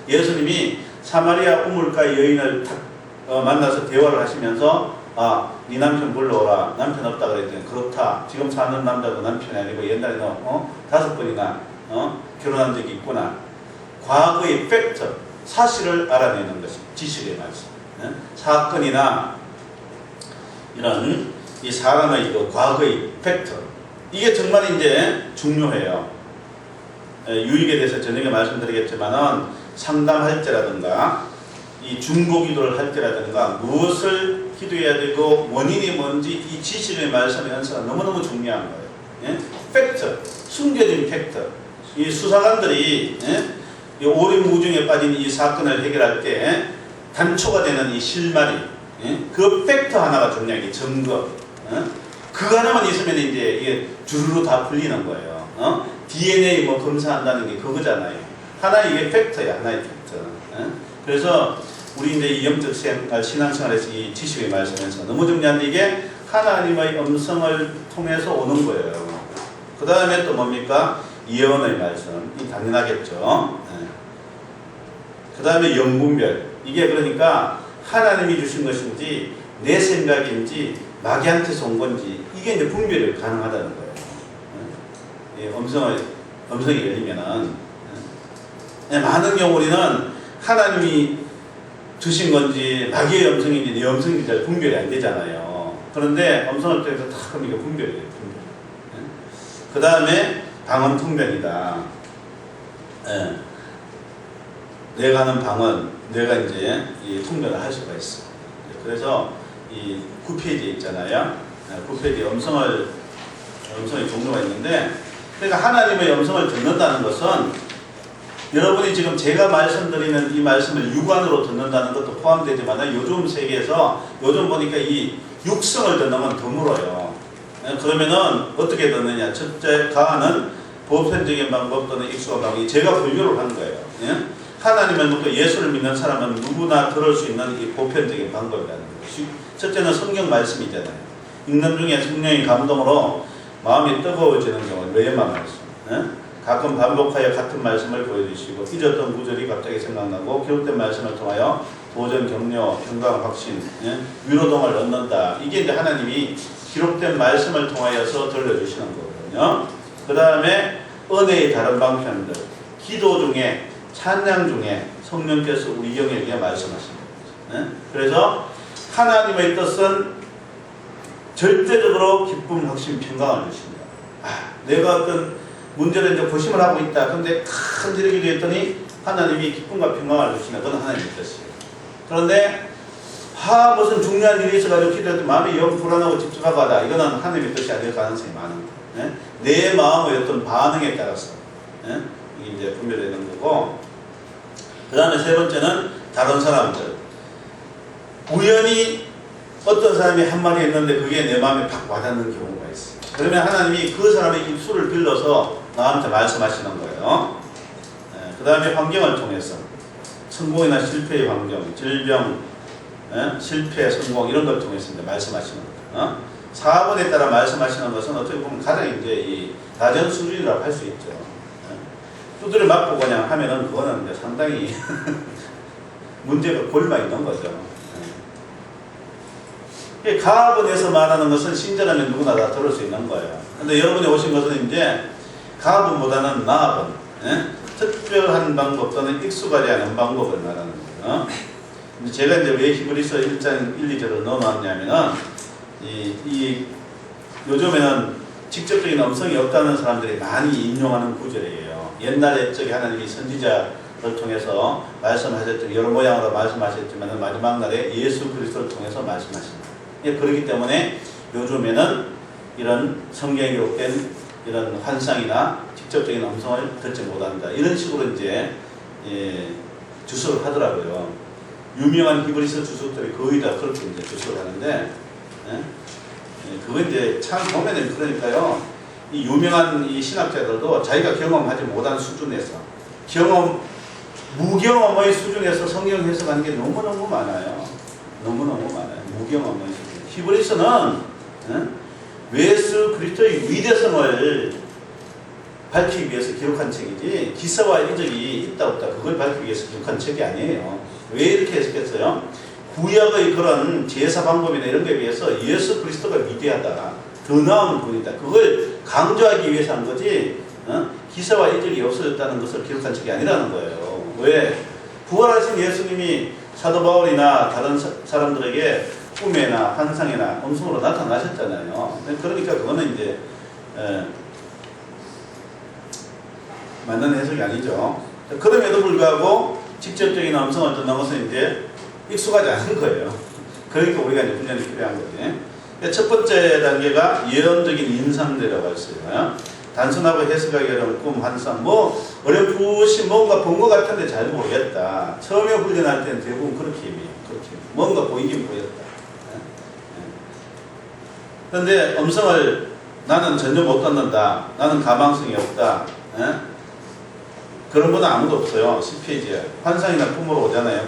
Speaker 1: 예수님이 사마리아 우물가 여인을 만나서 대화를 하시면서 네 남편 불러오라. 남편 없다 그랬더니 그렇다. 지금 사는 남자도 남편이 아니고 옛날에 5번이나 결혼한 적이 있구나. 과거의 팩트, 사실을 알아내는 것이 지식의 말씀. 사건이나 이런 이 사람의 그 과거의 팩트, 이게 정말 이제 중요해요. 유익에 대해서 저녁에 말씀드리겠지만은 상담할 때라든가 이 중보기도를 할 때라든가 무엇을 기도해야 되고 원인이 뭔지 이 지식의 말씀의 연서가 너무너무 중요한 거예요. 예? 팩트, 숨겨진 팩트. 이 수사관들이 이 오리무중에 빠진 이 사건을 해결할 때 단초가 되는 이 실마리, 그 팩트 하나가 중요한 게 증거. 그거 하나만 있으면 이제 이게 주르르 다 풀리는 거예요. DNA 뭐 검사한다는 게 그거잖아요. 하나의 이게 팩트야, 하나의 팩트. 그래서 우리 이제 이 영적 생활, 신앙생활에서 이 지식의 말씀에서 너무 중요한 이게 하나님의 음성을 통해서 오는 거예요. 그 다음에 또 뭡니까? 예언의 말씀. 이 당연하겠죠. 그 다음에 영분별. 이게 그러니까 하나님이 주신 것인지 내 생각인지 마귀한테서 온 건지 이게 이제 분별이 가능하다는 거예요. 음성이 열리면은 많은 경우 우리는 하나님이 주신 건지 마귀의 음성인지 내 음성인지 잘 분별이 안 되잖아요. 그런데 음성을 통해서 다 그러니까 분별이 돼요. 그 다음에 방언 통변이다. 내가 하는 방언, 내가 이제 이 통변을 할 수가 있어. 그래서 이 9페이지에 있잖아요. 9페이지에 음성의 종류가 있는데, 그러니까 하나님의 음성을 듣는다는 것은 여러분이 지금 제가 말씀드리는 이 말씀을 육안으로 듣는다는 것도 포함되지만 요즘 세계에서 요즘 보니까 이 육성을 듣는 건 드물어요. 그러면은 어떻게 듣느냐? 첫째, 가는 보편적인 방법 또는 익숙한 방법이 제가 분류를 한 거예요. 하나님을 믿고 예수를 믿는 사람은 누구나 들을 수 있는 이 보편적인 방법이라는 것이 첫째는 성경 말씀이잖아요. 읽는 중에 성령의 감동으로 마음이 뜨거워지는 경우 외ema 말씀. 가끔 반복하여 같은 말씀을 보여주시고 잊었던 구절이 갑자기 생각나고 기록된 말씀을 통하여 도전, 격려, 평강, 확신, 위로동을 얻는다. 이게 이제 하나님이 기록된 말씀을 통하여서 들려주시는 거거든요. 그 다음에 은혜의 다른 방편들, 기도 중에 찬양 중에 성령께서 우리 영에게 말씀하십니다. 그래서 하나님의 뜻은 절대적으로 기쁨, 확신, 평강을 주십니다. 내가 어떤 문제를 이제 고심을 하고 있다. 근데 간절히 기도했더니 하나님이 기쁨과 평강을 주시면 그건 하나님의 뜻이에요. 그런데 무슨 중요한 일이 있어가지고 기도해도 마음이 영 불안하고 집중하고 하다. 이거는 하나님의 뜻이 아닐 가능성이 많은 거예요. 내 마음의 어떤 반응에 따라서 이게 이제 분별되는 거고, 그 다음에 세 번째는 다른 사람들. 우연히 어떤 사람이 한마디 했는데 그게 내 마음에 팍 와닿는 경우가 있어요. 그러면 하나님이 그 사람의 입술을 빌려서 나한테 말씀하시는 거예요. 그 다음에 환경을 통해서 성공이나 실패의 환경, 질병, 실패, 성공 이런 걸 통해서 이제 말씀하시는 거예요. 사건에 따라 말씀하시는 것은 어떻게 보면 가장 이제 이 낮은 수준이라고 할 수 있죠. 두드려 맞고 그냥 하면은 그거는 이제 상당히 문제가 골마 있는 거죠. 가업원에서 말하는 것은 신전하면 누구나 다 들을 수 있는 거예요. 근데 여러분이 오신 것은 이제 가업원보다는 나업원, 특별한 방법 또는 익숙하지 않은 방법을 말하는 거예요. 제가 이제 왜 히브리서 1장 1, 2절을 넣어놨냐면은 요즘에는 직접적인 음성이 없다는 사람들이 많이 인용하는 구절이에요. 옛날에 저기 하나님이 선지자를 통해서 말씀하셨던 여러 모양으로 말씀하셨지만 마지막 날에 예수 그리스도를 통해서 말씀하십니다. 그렇기 때문에 요즘에는 이런 성경에 기록된 이런 환상이나 직접적인 음성을 듣지 못한다. 이런 식으로 이제 주석을 하더라고요. 유명한 히브리서 주석들이 거의 다 그렇게 이제 주석을 하는데, 그건 이제 참 보면은 그러니까요. 이 유명한 이 신학자들도 자기가 경험하지 못한 수준에서 무경험의 수준에서 성경 해석하는 게 너무너무 많아요. 너무너무 많아요. 무경험의 수준. 히브리서는 예수 그리스도의 위대성을 밝히기 위해서 기록한 책이지 기사와 이적이 있다 없다 그걸 밝히기 위해서 기록한 책이 아니에요. 왜 이렇게 해석했어요? 구약의 그런 제사 방법이나 이런 거에 비해서 예수 그리스도가 위대하다. 더 나은 분이다. 그걸 강조하기 위해서 한 거지 기사와 이적이 없어졌다는 것을 기록한 책이 아니라는 거예요. 왜? 부활하신 예수님이 사도 바울이나 다른 사람들에게 꿈에나 환상이나 음성으로 나타나셨잖아요. 그러니까 그거는 이제 맞는 해석이 아니죠. 그럼에도 불구하고 직접적인 음성을 듣는 것은 이제 익숙하지 않은 거예요. 그러니까 우리가 이제 훈련이 필요한 거지. 첫 번째 단계가 예언적인 인상들이라고 할 수 있어요. 단순하고 해석하기 어려운 꿈, 환상, 뭐 어렴풋이 뭔가 본 것 같은데 잘 모르겠다. 처음에 훈련할 때는 대부분 그렇게 해요. 뭔가 보이긴 보였다. 그런데 음성을 나는 전혀 못 듣는다. 나는 가망성이 없다. 그런 건 아무도 없어요. 10페이지에. 환상이나 꿈으로 오잖아요.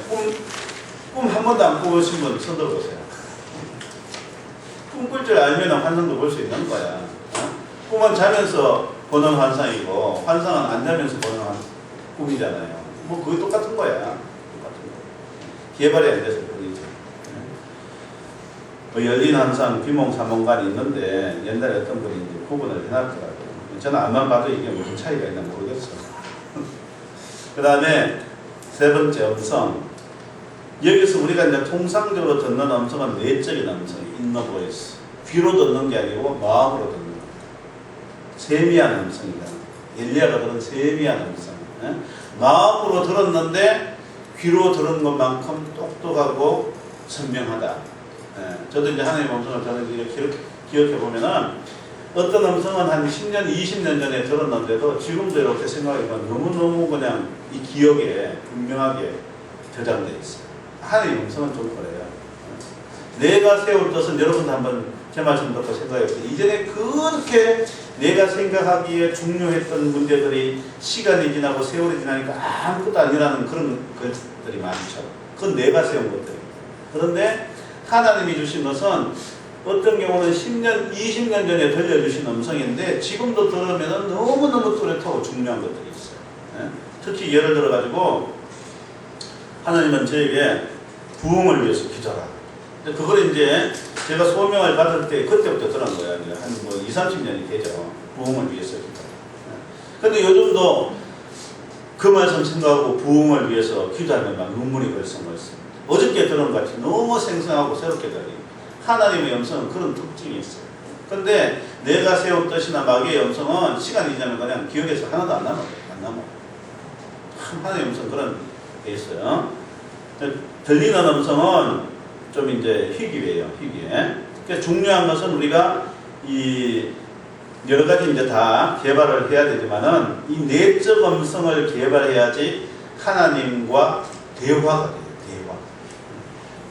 Speaker 1: 꿈 한 번도 안 꾸신 분 손 들어보세요. 꿈 꿀 줄 알면 환상도 볼 수 있는 거야. 꿈은 자면서 보는 환상이고 환상은 안 자면서 보는 꿈이잖아요. 뭐 그게 똑같은 거야. 똑같은 거. 개발이 안 돼서 그러지. 뭐 열린 환상, 비몽사몽관이 있는데 옛날에 어떤 분이 이제 구분을 해놨더라고요. 저는 앞만 봐도 이게 무슨 차이가 있나 모르겠어. 그 다음에 세 번째 음성. 여기서 우리가 이제 통상적으로 듣는 음성은 내적인 음성, inner voice. 귀로 듣는 게 아니고 마음으로 듣는 거예요. 세미한 음성이다. 엘리야가 들은 세미한 음성. 마음으로 들었는데 귀로 들은 것만큼 똑똑하고 선명하다. 저도 이제 하나님의 음성을 저는 이렇게 기억해 보면은 어떤 음성은 한 10년, 20년 전에 들었는데도 지금도 이렇게 생각해보면 너무너무 그냥 이 기억에 분명하게 저장되어 있어요. 하나님의 음성은 좀 그래요. 내가 세울 뜻은 여러분도 한번 제 말씀 듣고 생각해보세요. 이전에 그렇게 내가 생각하기에 중요했던 문제들이 시간이 지나고 세월이 지나니까 아무것도 아니라는 그런 것들이 많죠. 그건 내가 세운 것들입니다. 그런데 하나님이 주신 것은 어떤 경우는 10년, 20년 전에 들려주신 음성인데 지금도 들으면 너무너무 뚜렷하고 중요한 것들이 있어요. 특히 예를 들어가지고 하나님은 저에게 부흥을 위해서 기도하라. 그걸 이제 제가 소명을 받을 때 그때부터 들은 거예요. 한 뭐 20, 30년이 되죠. 부흥을 위해서 기도하라. 근데 요즘도 그 말씀 생각하고 부흥을 위해서 기도하면 막 눈물이 벌렁벌렁. 어저께 들은 것 같이 너무 생생하고 새롭게 들려요. 하나님의 음성은 그런 특징이 있어요. 근데 내가 세운 뜻이나 마귀의 음성은 시간이 지나면 그냥 기억에서 하나도 안 남아요. 안 남아. 하나님의 음성 그런 게 있어요. 들리는 음성은 좀 이제 희귀해요. 희귀해. 그러니까 중요한 것은 우리가 이 여러 가지 이제 다 개발을 해야 되지만은 이 내적 음성을 개발해야지 하나님과 대화가 돼요. 대화.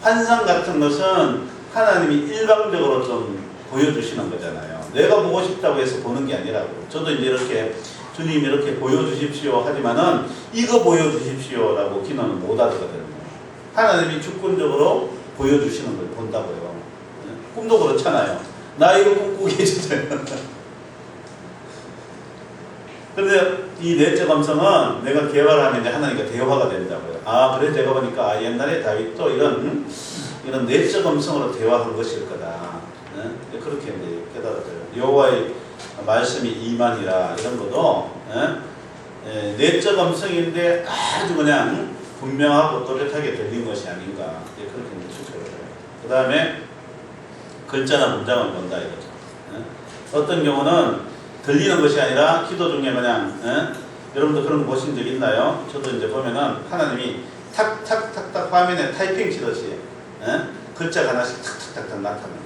Speaker 1: 환상 같은 것은 하나님이 일방적으로 좀 보여주시는 거잖아요. 내가 보고 싶다고 해서 보는 게 아니라고. 저도 이제 이렇게 주님 이렇게 보여주십시오 하지만은 이거 보여주십시오라고 기도는 못 하거든요. 하나님이 주권적으로 보여주시는 걸 본다고요. 꿈도 그렇잖아요. 나 이거 꿈꾸게 해주세요. 그런데 이 내적 음성은 내가 개발하면 이제 하나님과 대화가 된다고요. 아, 그래 제가 보니까 옛날에 다윗도 이런 내적 음성으로 대화한 것일 거다. 그렇게 이제 깨달았어요. 여호와의 말씀이 이만이라 이런 것도 내적 음성인데 아주 그냥 분명하고 또렷하게 들린 것이 아닌가 그렇게 추측을 해요. 그 다음에 글자나 문장을 본다 이거죠. 어떤 경우는 들리는 것이 아니라 기도 중에 그냥 여러분도 그런 거 보신 적 있나요? 저도 이제 보면은 하나님이 탁탁탁탁 화면에 타이핑 치듯이 글자가 하나씩 탁탁탁탁 나타나요.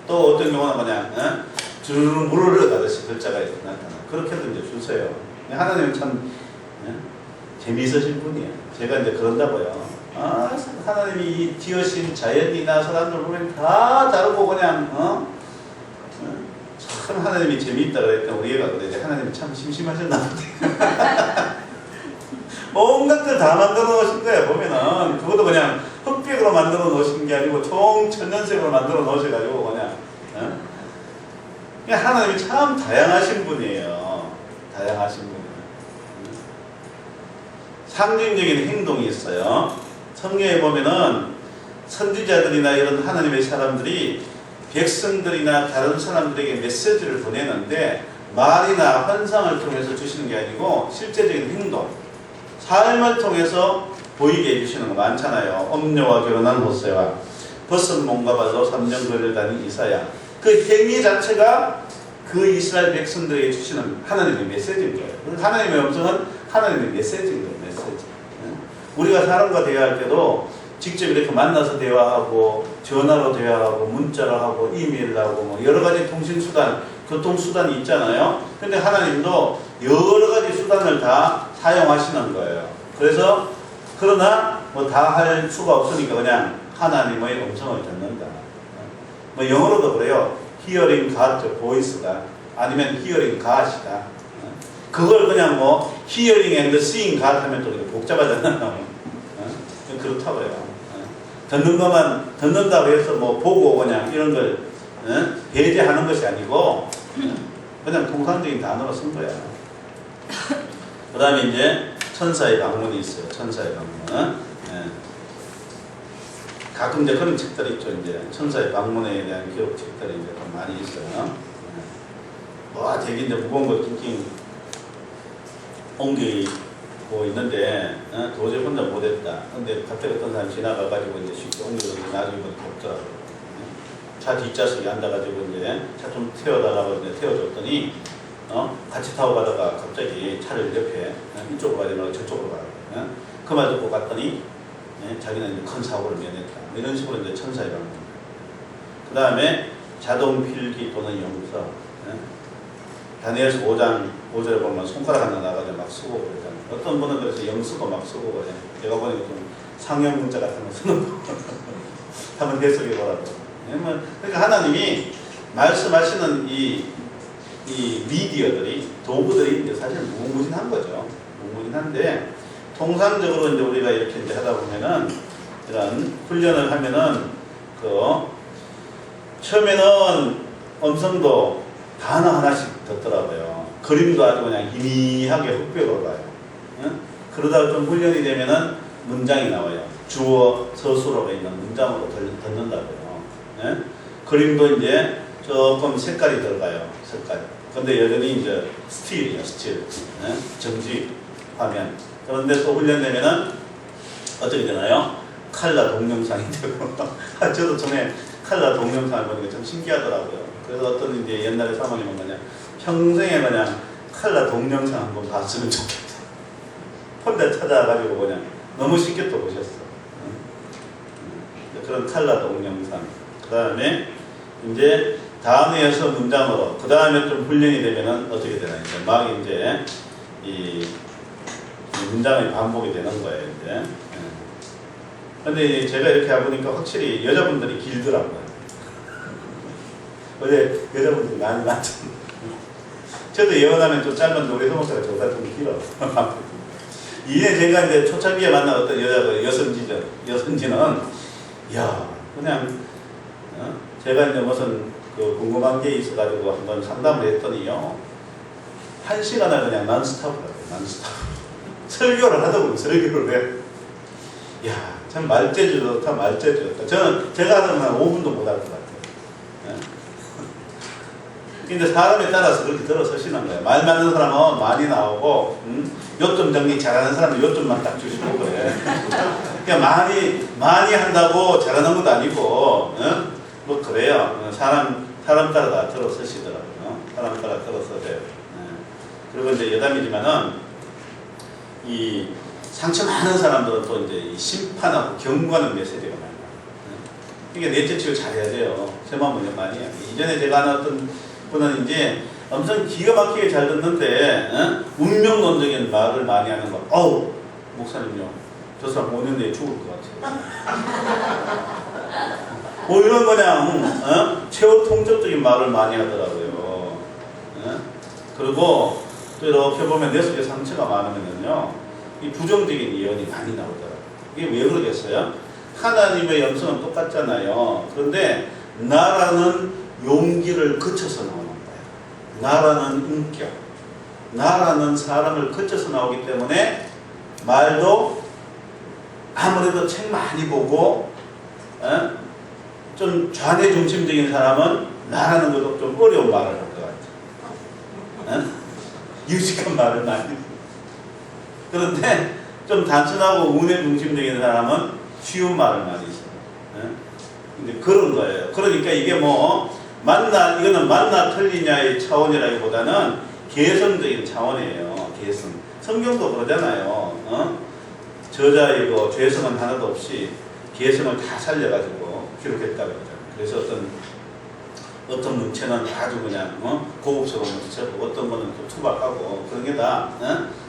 Speaker 1: 또 어떤 경우는 그냥 주르륵 물을 흘러가듯이 글자가 이렇게 나타나요. 그렇게도 이제 주세요. 하나님은 참 재미있으신 분이에요. 제가 이제 그런다고요. 아, 하나님이 지으신 자연이나 사람들 보면 다 다르고 그냥 참 하나님이 재미있다 그랬더니 우리 애가 그래. 하나님이 참 심심하셨나 보네. 온갖 걸 다 만들어 놓으신 거야. 보면은 그것도 그냥 흑백으로 만들어 놓으신 게 아니고 총천연색으로 만들어 놓으셔가지고 그냥 하나님이 참 다양하신 분이에요. 다양하신 분이에요. 상징적인 행동이 있어요. 성경에 보면은 선지자들이나 이런 하나님의 사람들이 백성들이나 다른 사람들에게 메시지를 보내는데 말이나 환상을 통해서 주시는 게 아니고 실제적인 행동, 삶을 통해서 보이게 해주시는 거 많잖아요. 엄녀와 결혼한 호세와 벗은 몸과 발로 3년 거리를 다닌 이사야. 그 행위 자체가 그 이스라엘 백성들에게 주시는 하나님의 메시지인 거예요. 하나님의 음성은 하나님의 메시지인 거예요. 메시지. 우리가 사람과 대화할 때도 직접 이렇게 만나서 대화하고 전화로 대화하고 문자로 하고 이메일로 하고 뭐 여러 가지 통신수단, 교통수단이 있잖아요. 근데 하나님도 여러 가지 수단을 다 사용하시는 거예요. 그래서 그러나 뭐 다 할 수가 없으니까 그냥 하나님의 음성을 듣는다. 뭐 영어로도 그래요. Hearing God voice다. 아니면 Hearing God이다. 그걸 그냥 뭐 Hearing and Seeing God 하면 또 복잡하잖아요. 그렇다고요. 듣는 것만 듣는다고 해서 뭐 보고 그냥 이런 걸 배제하는 것이 아니고 그냥 통상적인 단어로 쓴 거야. 그 다음에 이제 천사의 방문이 있어요. 천사의 방문. 가끔 이제 그런 책들이 있죠. 이제 천사의 방문에 대한 기록 책들이 이제 좀 많이 있어요. 와, 되게 이제 무거운 거 낑낑 옮기고 있는데 도저히 혼자 못했다. 근데 갑자기 어떤 사람이 지나가가지고 이제 쉽게 옮기고 나중에 보니까 없더라고요. 차 뒷좌석에 앉아가지고 이제 차 좀 태워달라고 이제 태워줬더니 같이 타고 가다가 갑자기 차를 옆에 이쪽으로 가야 되나 저쪽으로 가라. 그 말 듣고 갔더니 자기는 이제 큰 사고를 면했다. 이런 식으로 이제 천사의 방문. 그 다음에 자동 필기 또는 영서. 다니엘서 5장 5절에 보면 손가락 하나 나가서 막 쓰고 그러잖아요. 어떤 분은 그래서 영 쓰고 막 쓰고 그래. 제가 보니까 좀 상형 문자 같은 거 쓰는 거. 한번 해석해 보라고. 그러니까 하나님이 말씀하시는 이 미디어들이, 도구들이 이제 사실 무궁무진한 거죠. 무궁무진한데, 통상적으로 이제 우리가 이렇게 이제 하다 보면은, 이런 훈련을 하면은, 처음에는 음성도 단어 하나씩 듣더라고요. 그림도 아주 그냥 희미하게 흑백으로 봐요. 그러다가 좀 훈련이 되면은 문장이 나와요. 주어, 서술어가 있는 문장으로 듣는다고요. 그림도 이제 조금 색깔이 들어가요. 색깔. 근데 여전히 이제 스틸이에요. 스틸. 정지 화면. 그런데 또 훈련되면은 어떻게 되나요? 칼라 동영상이 되고. 저도 전에 칼라 동영상을 보니까 좀 신기하더라고요. 그래서 어떤 이제 옛날에 사모님은 그냥 평생에 그냥 칼라 동영상 한번 봤으면 좋겠다. 혼자 찾아가지고 그냥 너무 쉽게 또 보셨어. 그런 칼라 동영상. 그 다음에 이제 단어에서 문장으로, 그 다음에 좀 훈련이 되면은 어떻게 되나, 이제 막 이제 이 문장의 반복이 되는 거예요, 이제. 근데 제가 이렇게 해보니까 확실히 여자분들이 길더라고요. 어제 여자분들이 많이 많잖아요. 저도 예언하면 좀 짧은데 우리 성목사가 저보다 좀 길어. 이제 제가 이제 초창기에 만난 어떤 여자가 여선지는, 야, 그냥, 제가 이제 무슨 궁금한 게 있어가지고 한번 상담을 했더니요. 1시간을 그냥 난스톱으로 해요, 난스톱. 설교를 하더군요, 설교를 해. 야, 참 말재주 좋다, 말재주 좋다. 제가 하면 한 5분도 못 할 것 같아요. 근데 사람에 따라서 그렇게 들어서시는 거예요. 말 많은 사람은 많이 나오고, 요점 정리 잘하는 사람은 요점만 딱 주시고 그래. 그냥 많이 한다고 잘하는 것도 아니고, 뭐 그래요. 사람 따라 다 들어서시더라고요. 사람 따라 들어서세요. 그리고 이제 여담이지만은 이 상처 많은 사람들은 또 이제 심판하고 경고하는 메시지가 많아요. 이게 넷째 치료 잘해야 돼요. 저만 먼저 많이 해요. 이전에 제가 하는 어떤 분은 이제 엄청 기가 막히게 잘 듣는데 운명론적인 말을 많이 하는 거. 어우, 목사님요, 저 사람 5년 내에 죽을 것 같아요. 뭐 이런 그냥 최후 통첩적인 말을 많이 하더라고요. 그리고 또 이렇게 보면 내 속에 상처가 많으면요, 이 부정적인 예언이 많이 나오더라고요. 이게 왜 그러겠어요? 하나님의 영성은 똑같잖아요. 그런데 나라는 용기를 거쳐서 나오는 거예요. 나라는 인격, 나라는 사람을 거쳐서 나오기 때문에 말도 아무래도 책 많이 보고 좀 좌뇌 중심적인 사람은 나라는 것도 좀 어려운 말을 할 것 같아요. 유식한 말을 많이. 그런데 좀 단순하고 우뇌 중심적인 사람은 쉬운 말을 많이 써요. 근데 그런 거예요. 그러니까 이게 뭐 이거는 맞나 틀리냐의 차원이라기보다는 개성적인 차원이에요. 개성. 성경도 그러잖아요. 저자이고 죄성은 하나도 없이 개성을 다 살려가지고 기록했다고 하죠. 그래서 어떤 문체는 아주 그냥 고급스러운 문체고 어떤 거는 또 투박하고 그런 게 다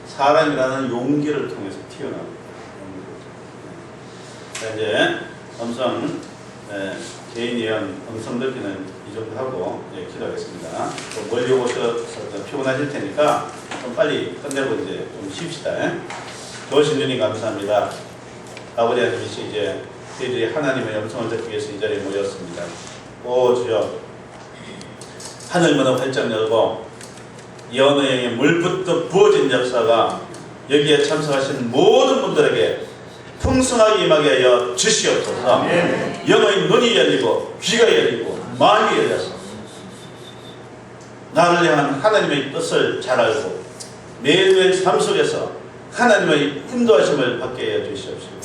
Speaker 1: 사람이라는 용기를 통해서 튀어나오는 거죠. 자, 이제 음성 개인 예언 음성 듣기는 이 정도 하고 기도하겠습니다. 또 멀리 오셔서 피곤하실 테니까 좀 빨리 끝내고 이제 좀 쉽시다. 좋으신 주님 감사합니다. 아버지 하나님이시 이제 저희들이 하나님의 음성을 듣기 위해서 이 자리에 모였습니다. 오 주여, 하늘 문을 활짝 열고 연어에 물부터 부어진 역사가 여기에 참석하신 모든 분들에게 풍성하게 임하게 하여 주시옵소서. 영의 눈이 열리고 귀가 열리고 마음이 열려서 나를 향한 하나님의 뜻을 잘 알고 매일매일 삶 속에서 하나님의 인도하심을 받게 하여 주시옵시고,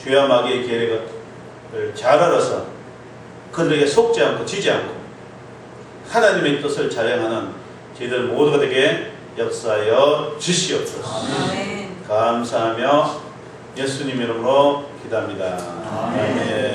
Speaker 1: 죄와 마귀의 계략을 잘 알아서 그들에게 속지 않고 지지 않고 하나님의 뜻을 잘 행하는 저희들 모두가 되게 역사하여 주시옵소서. 감사하며 예수님 이름으로 기도합니다. 아멘.